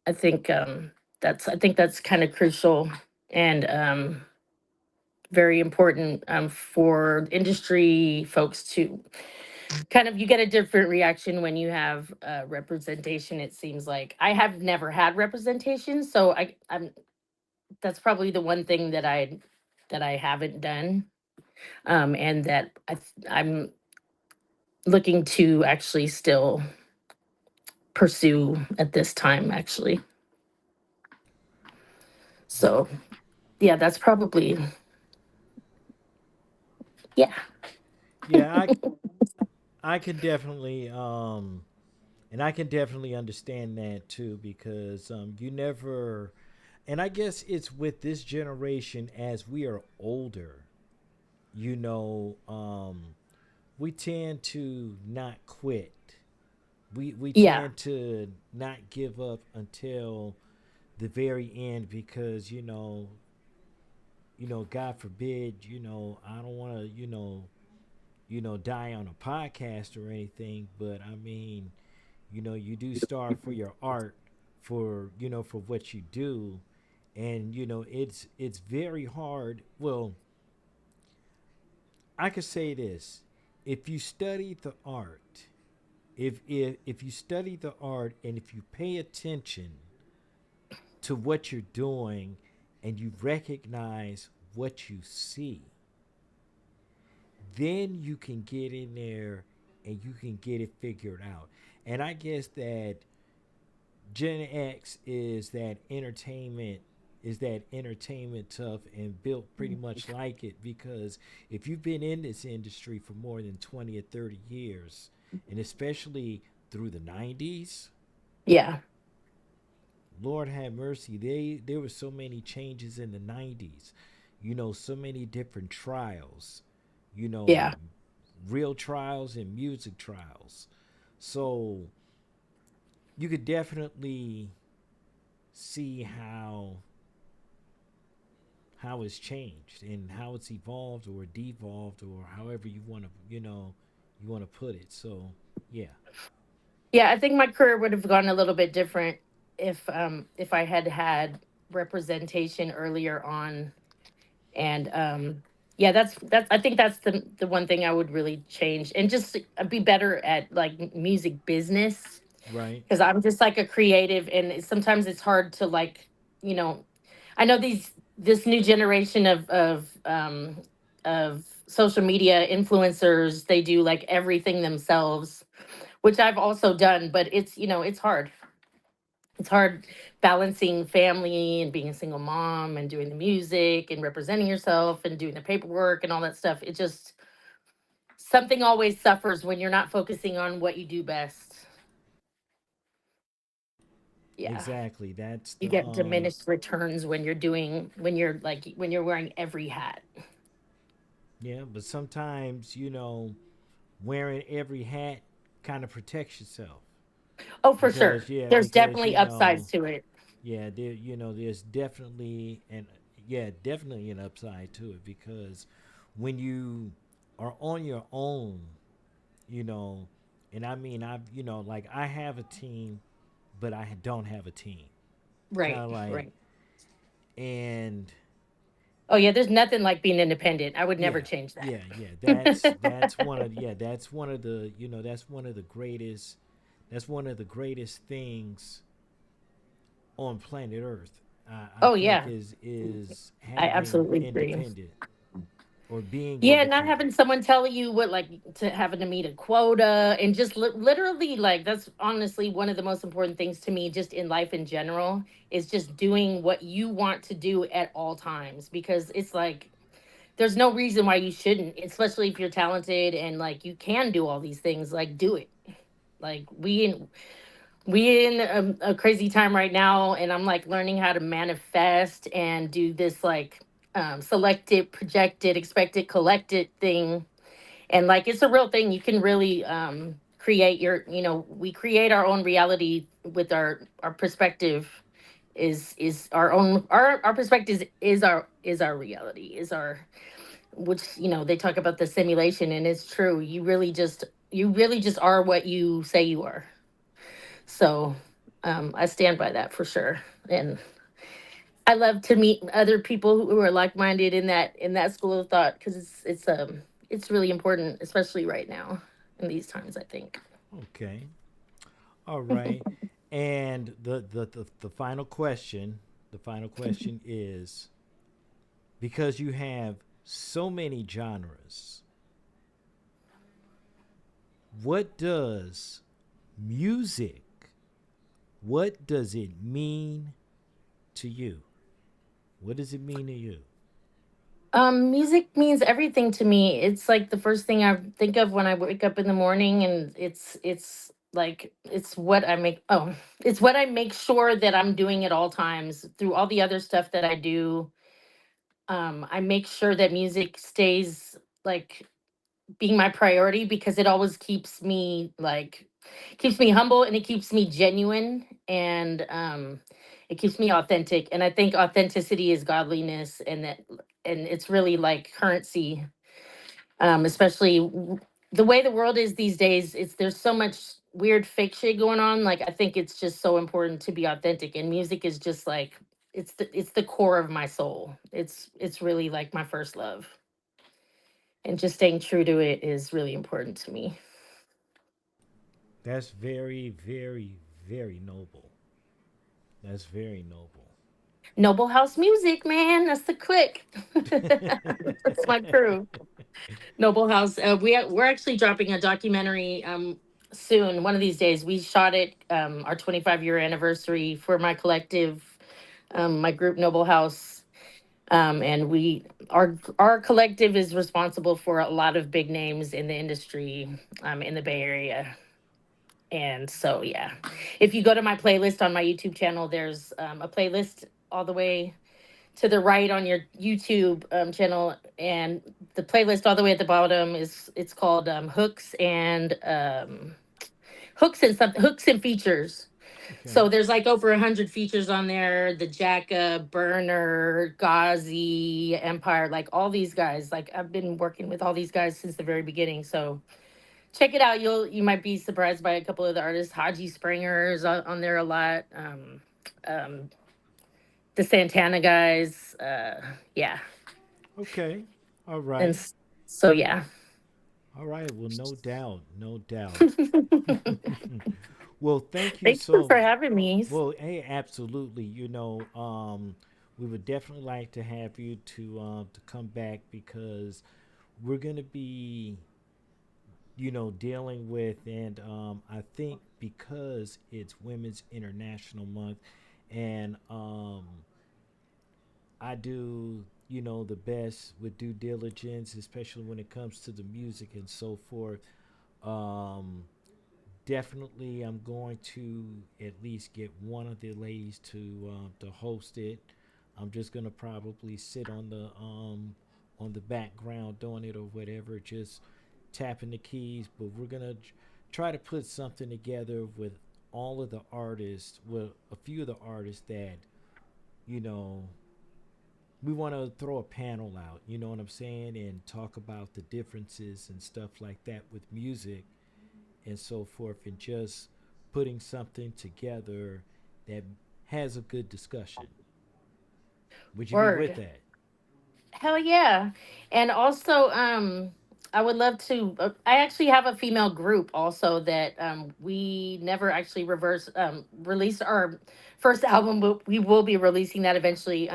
I think I think that's kind of crucial and very important for industry folks to kind of you get a different reaction when you have representation. It seems like I have never had representation, so I'm that's probably the one thing that I haven't done, and that I'm looking to actually still pursue at this time. Actually, so yeah, that's probably yeah. Yeah, I can definitely and I can definitely understand that too because you never and I guess it's with this generation as we are older, you know, we tend to not quit. We Yeah. tend to not give up until the very end because God forbid, I don't want to, die on a podcast or anything, but I mean, you do starve for your art, for what you do, and it's very hard. Well, I could say this: if you study the art, if you study the art, and if you pay attention to what you're doing, and you recognize what you see, then you can get in there and you can get it figured out. And I guess that Gen X is that entertainment is that entertainment tough and built pretty much like it, because if you've been in this industry for more than 20 or 30 years, and especially through the 90s, Yeah. Lord have mercy, there were so many changes in the 90s. So many different trials, you know, Yeah. real trials and music trials. So you could definitely see how it's changed and how it's evolved or devolved or however you want to put it. So yeah. Yeah, I think my career would have gone a little bit different if I had had representation earlier on. And yeah, that's I think that's the one thing I would really change, and just be better at like music business, Right. because I'm just like a creative, and sometimes it's hard to like, you know, I know this new generation of social media influencers, they do like everything themselves, which I've also done, but it's hard. It's hard balancing family and being a single mom and doing the music and representing yourself and doing the paperwork and all that stuff. It just, something always suffers when you're not focusing on what you do best. Yeah. Exactly. That's You the get diminished returns when you're wearing every hat. yeah, but sometimes, wearing every hat kind of protects yourself. Oh, for sure. Because yeah, There's because definitely upsides to it. yeah, there's definitely an upside to it, because when you are on your own, you know, and I mean, like I have a team, but I don't have a team. Kind Right, of like, right. and Oh yeah, there's nothing like being independent. I would never yeah, change yeah. that. That's one of the that's one of the greatest things on planet Earth. I Oh think yeah, is I having absolutely agree. independent or being Yeah, not independent. having someone tell you what, like, to having to meet a quota, and just literally, like, that's honestly one of the most important things to me just in life in general, is just doing what you want to do at all times, because it's like there's no reason why you shouldn't, especially if you're talented and like you can do all these things, like do it. Like we in a crazy time right now, and I'm like learning how to manifest and do this like selected, projected, expected, collected thing. And like it's a real thing. You can really create we create our own reality with our perspective. Is our own our perspective is our reality, is our, which they talk about the simulation, and it's true. You really just are what you say you are. So I stand by that for sure. And I love to meet other people who are like-minded in that school of thought, because it's really important, especially right now in these times, I think. Okay. All right. And the final question is, because you have so many genres, what does music, what does it mean to you? What does it mean to you? Music means everything to me. It's like the first thing I think of when I wake up in the morning, and it's like it's what I make sure that I'm doing at all times through all the other stuff that I do. I make sure that music stays like being my priority, because it always keeps me humble, and it keeps me genuine, and it keeps me authentic. And I think authenticity is godliness, and it's really like currency. Especially the way the world is these days, it's there's so much weird fake shit going on. Like I think it's just so important to be authentic, and music is just like it's the core of my soul. It's really like my first love, and just staying true to it is really important to me. That's very, very, very noble. That's very noble. Noble House Music, man. That's the quick. That's my crew. Noble House. We're actually dropping a documentary soon. One of these days. We shot it our 25-year anniversary for my collective. my group Noble House, and our collective is responsible for a lot of big names in the industry, in the Bay Area. And so, yeah, if you go to my playlist on my YouTube channel, there's a playlist all the way to the right on your YouTube channel, and the playlist all the way at the bottom is it's called hooks and features. So Okay. there's like over 100 features on there. The Jacka, Burner, Ghazi, Empire, like all these guys. Like I've been working with all these guys since the very beginning. So check it out. You might be surprised by a couple of the artists. Haji Springer's on there a lot. Um, the Santana guys. Yeah, Okay. All and right. so yeah. All right. Well, no doubt. No doubt. Well, thank you Thank you so. for having me. Well, hey, absolutely. We would definitely like to have you to come back because we're gonna be, dealing with, and I think because it's Women's International Month, and I do, the best with due diligence, especially when it comes to the music and so forth. Um, Definitely, I'm going to at least get one of the ladies to host it. I'm just gonna probably sit on the background doing it or whatever, just tapping the keys. But we're gonna try to put something together with all of the artists, with a few of the artists that you know we want to throw a panel out. You know what I'm saying, and talk about the differences and stuff like that with music and so forth, and just putting something together that has a good discussion. Would you be with Word. that? Hell yeah. And also, I would love to. I actually have a female group also that we never actually released our first album, but we will be releasing that eventually.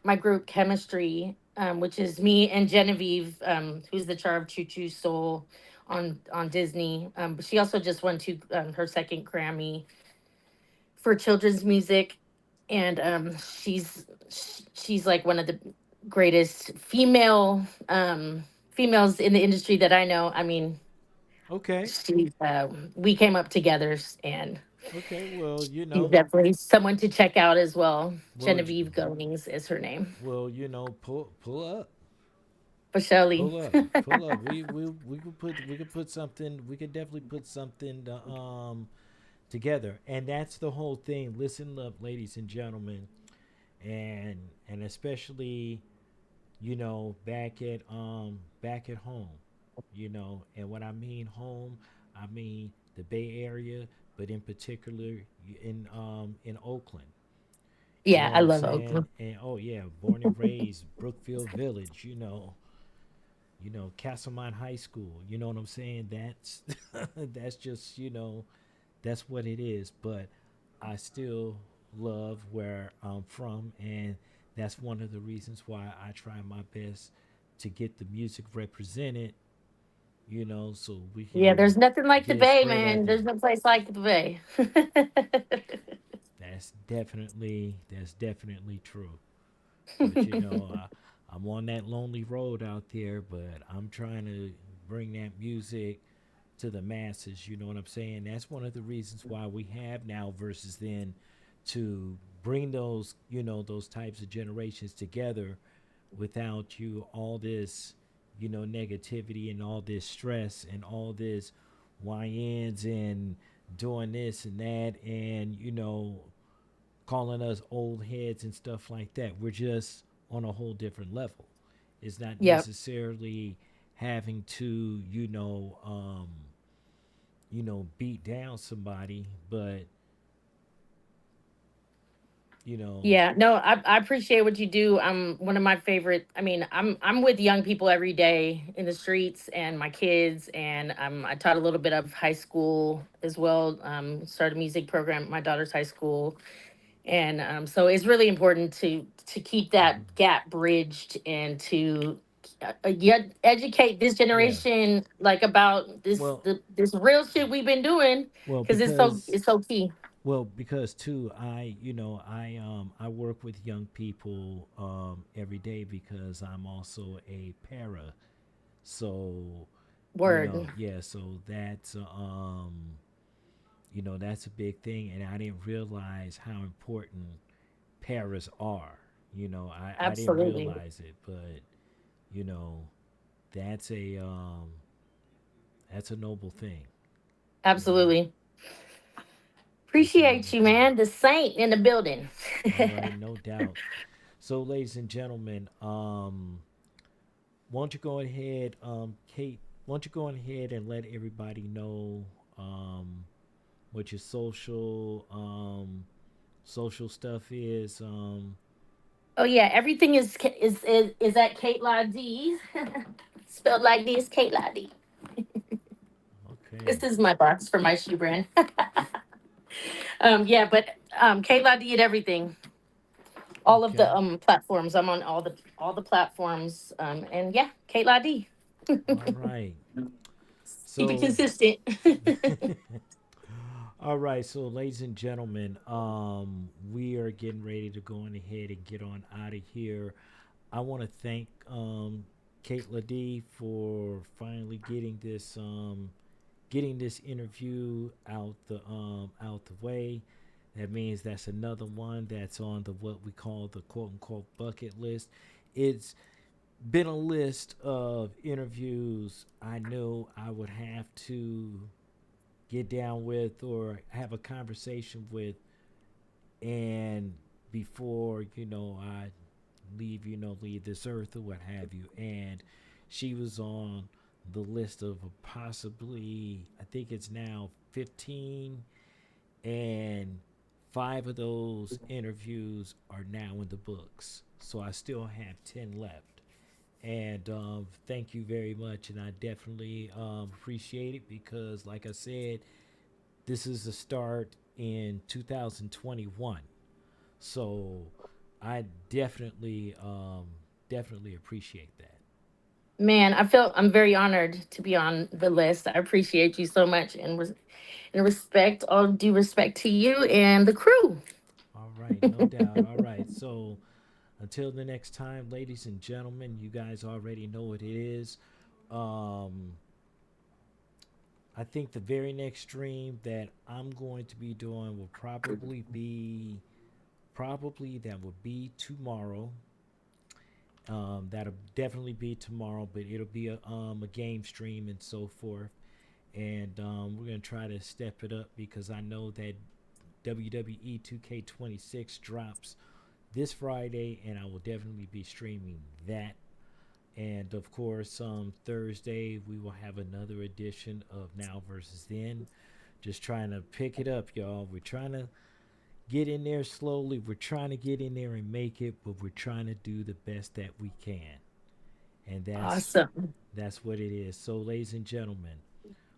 My group Chemistry, which is me and Genevieve, who's the Char of Choo Choo Soul on Disney. But she also just won her second Grammy for children's music, and she's like one of the greatest females in the industry that I know. I mean, Okay. we came up together, and Okay. Well, she's definitely someone to check out as well. well, Genevieve Goings is her name. pull up, For Shirley. pull up, pull up. We could put something. We could definitely put something together, and that's the whole thing. Listen up, ladies and gentlemen, and especially back at home, and when I mean home, I mean the Bay Area, but in particular in Oakland. You Yeah, know I what I'm love saying? Oakland. And oh yeah, born and raised Brookfield Village. Castlemont High School. You know what I'm saying? That's that's just that's what it is. But I still love where I'm from, and that's one of the reasons why I try my best to get the music represented. So we Yeah, can there's nothing like the get it Bay, spread man. everywhere. There's no place like the Bay. That's definitely true. But I'm on that lonely road out there, but I'm trying to bring that music to the masses. You know what I'm saying? That's one of the reasons why we have now versus then, to bring those types of generations together without all this negativity and all this stress and all this YNs and doing this and that, and calling us old heads and stuff like that. We're just on a whole different level. It's not Yep. necessarily having to, beat down somebody, but you know, Yeah, no, I appreciate what you do. One of my favorite. I mean, I'm with young people every day in the streets, and my kids, and I taught a little bit of high school as well. Started a music program at my daughter's high school, and so it's really important to keep that gap bridged and to educate this yeah. generation like about Well, this real shit we've been doing, because because it's so key. Well, because too, I work with young people every day because I'm also a para. So, Word. yeah, so that's a big thing, and I didn't realize how important paras are. I didn't Absolutely. realize it, but you know, that's a noble thing. You know, Absolutely. that's a Appreciate noble you, thing. man. The saint in the building. All right, no doubt. So, ladies and gentlemen, won't you go ahead, Kate? Won't you go ahead and let everybody know what your social stuff is? Oh yeah, everything is at Cait La Dee. Spelled like this, Cait La Dee. This Okay, is my box for my shoe brand. Yeah, but Cait La Dee at everything. All of the okay, platforms. I'm on all the platforms. And yeah, Cait La Dee. all right. Keep it So, consistent. all right. So, ladies and gentlemen, we are getting ready to go on ahead and get on out of here. I want to thank Cait La Dee for finally getting this interview out the way. That means that's another one that's on the what we call the quote unquote bucket list. It's been a list of interviews I knew I would have to get down with or have a conversation with, and before I leave this earth or what have you. And she was on the list of possibly, I think it's now 15, and five of those interviews are now in the books. So I still have 10 left. And thank you very much. And I definitely appreciate it because, like I said, this is a start in 2021. So I definitely appreciate that. Man, I'm very honored to be on the list. I appreciate you so much, and respect, all due respect to you and the crew. All right, no doubt. All right, so until the next time, ladies and gentlemen, you guys already know what it is. Um, I think the very next stream that I'm going to be doing will probably that will be tomorrow. That'll definitely be tomorrow, but it'll be a game stream and so forth. And we're gonna try to step it up because I know that WWE 2K26 drops this Friday, and I will definitely be streaming that. And of course, Thursday we will have another edition of Now versus Then. Just trying to pick it up, y'all. We're trying to get in there slowly. We're trying to get in there and make it, but we're trying to do the best that we can. And Awesome. that's what it is. So, ladies and gentlemen,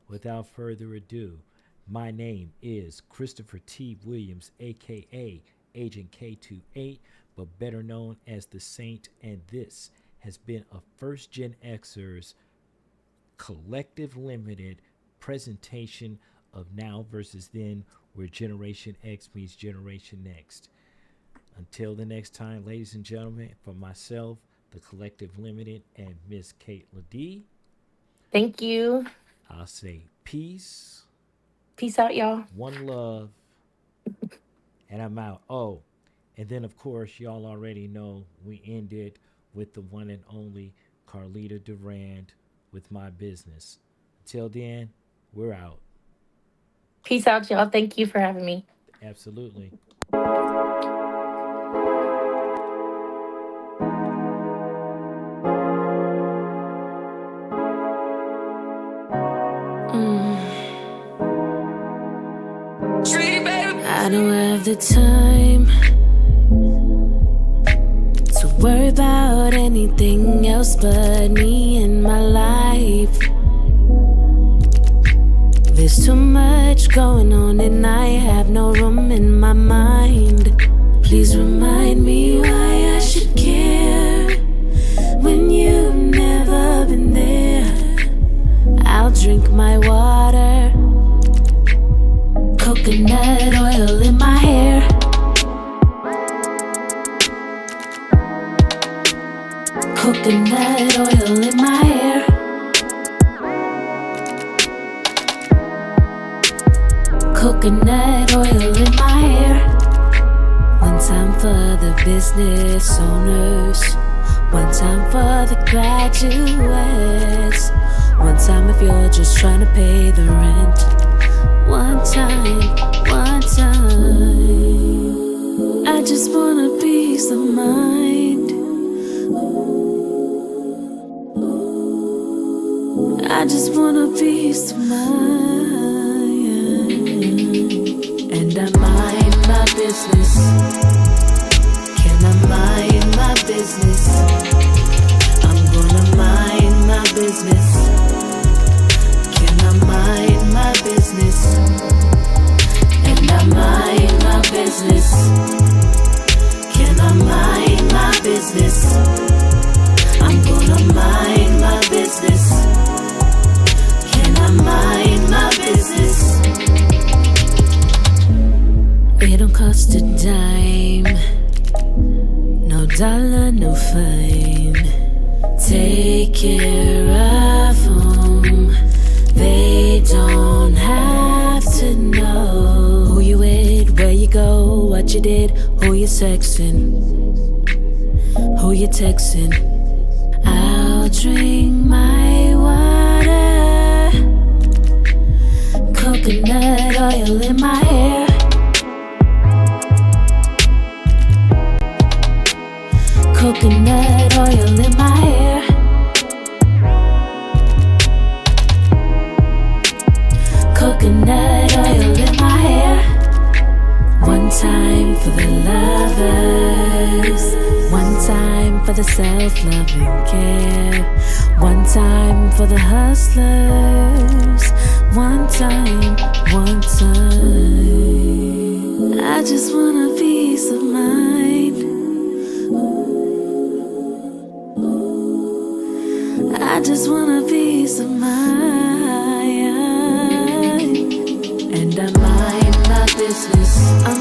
without further ado, my name is Christopher T. Williams, aka Agent K28, but better known as the Saint, and this has been a First Gen Xers Collective Limited presentation of Now versus Then, where Generation X meets Generation Next. Until the next time, ladies and gentlemen, for myself, the Collective Limited, and Miss Cait La Dee, Thank you. I'll say peace, Peace out, y'all. one love, and I'm out. Oh, and then of course, y'all already know we ended with the one and only Carlita Durand with My Business. Until then, we're out. Peace out, y'all. Thank you for having me. Absolutely. I don't have the time to worry about anything else but me and my life. There's too much going on and I have no room in my mind. Please remind me why I should care when you've never been there. I'll drink my water, Coconut oil in my hair. Coconut oil in my hair. Coconut oil in my hair. One time for the business owners. One time for the graduates. One time if you're just trying to pay the rent. One time, one time. I just want a peace of mind. I just want a peace of mind. And I mind my business. Can I mind my business? I'm gonna mind my business. Can I mind my business? And I mind my business. Can I mind my business? I'm gonna mind my business. Can I mind my business? It don't cost a dime. No dollar, no fine. Take care of them. They don't have to know who you with, where you go, what you did, who you sexing, who you texting. I'll drink my water. Coconut oil in my hair. Coconut oil in my hair. Coconut oil in my hair. One time for the lovers. One time for the self-loving care. One time for the hustlers. One time, one time. I just want a peace of mind. I just want a peace of mind. And I mind my business. I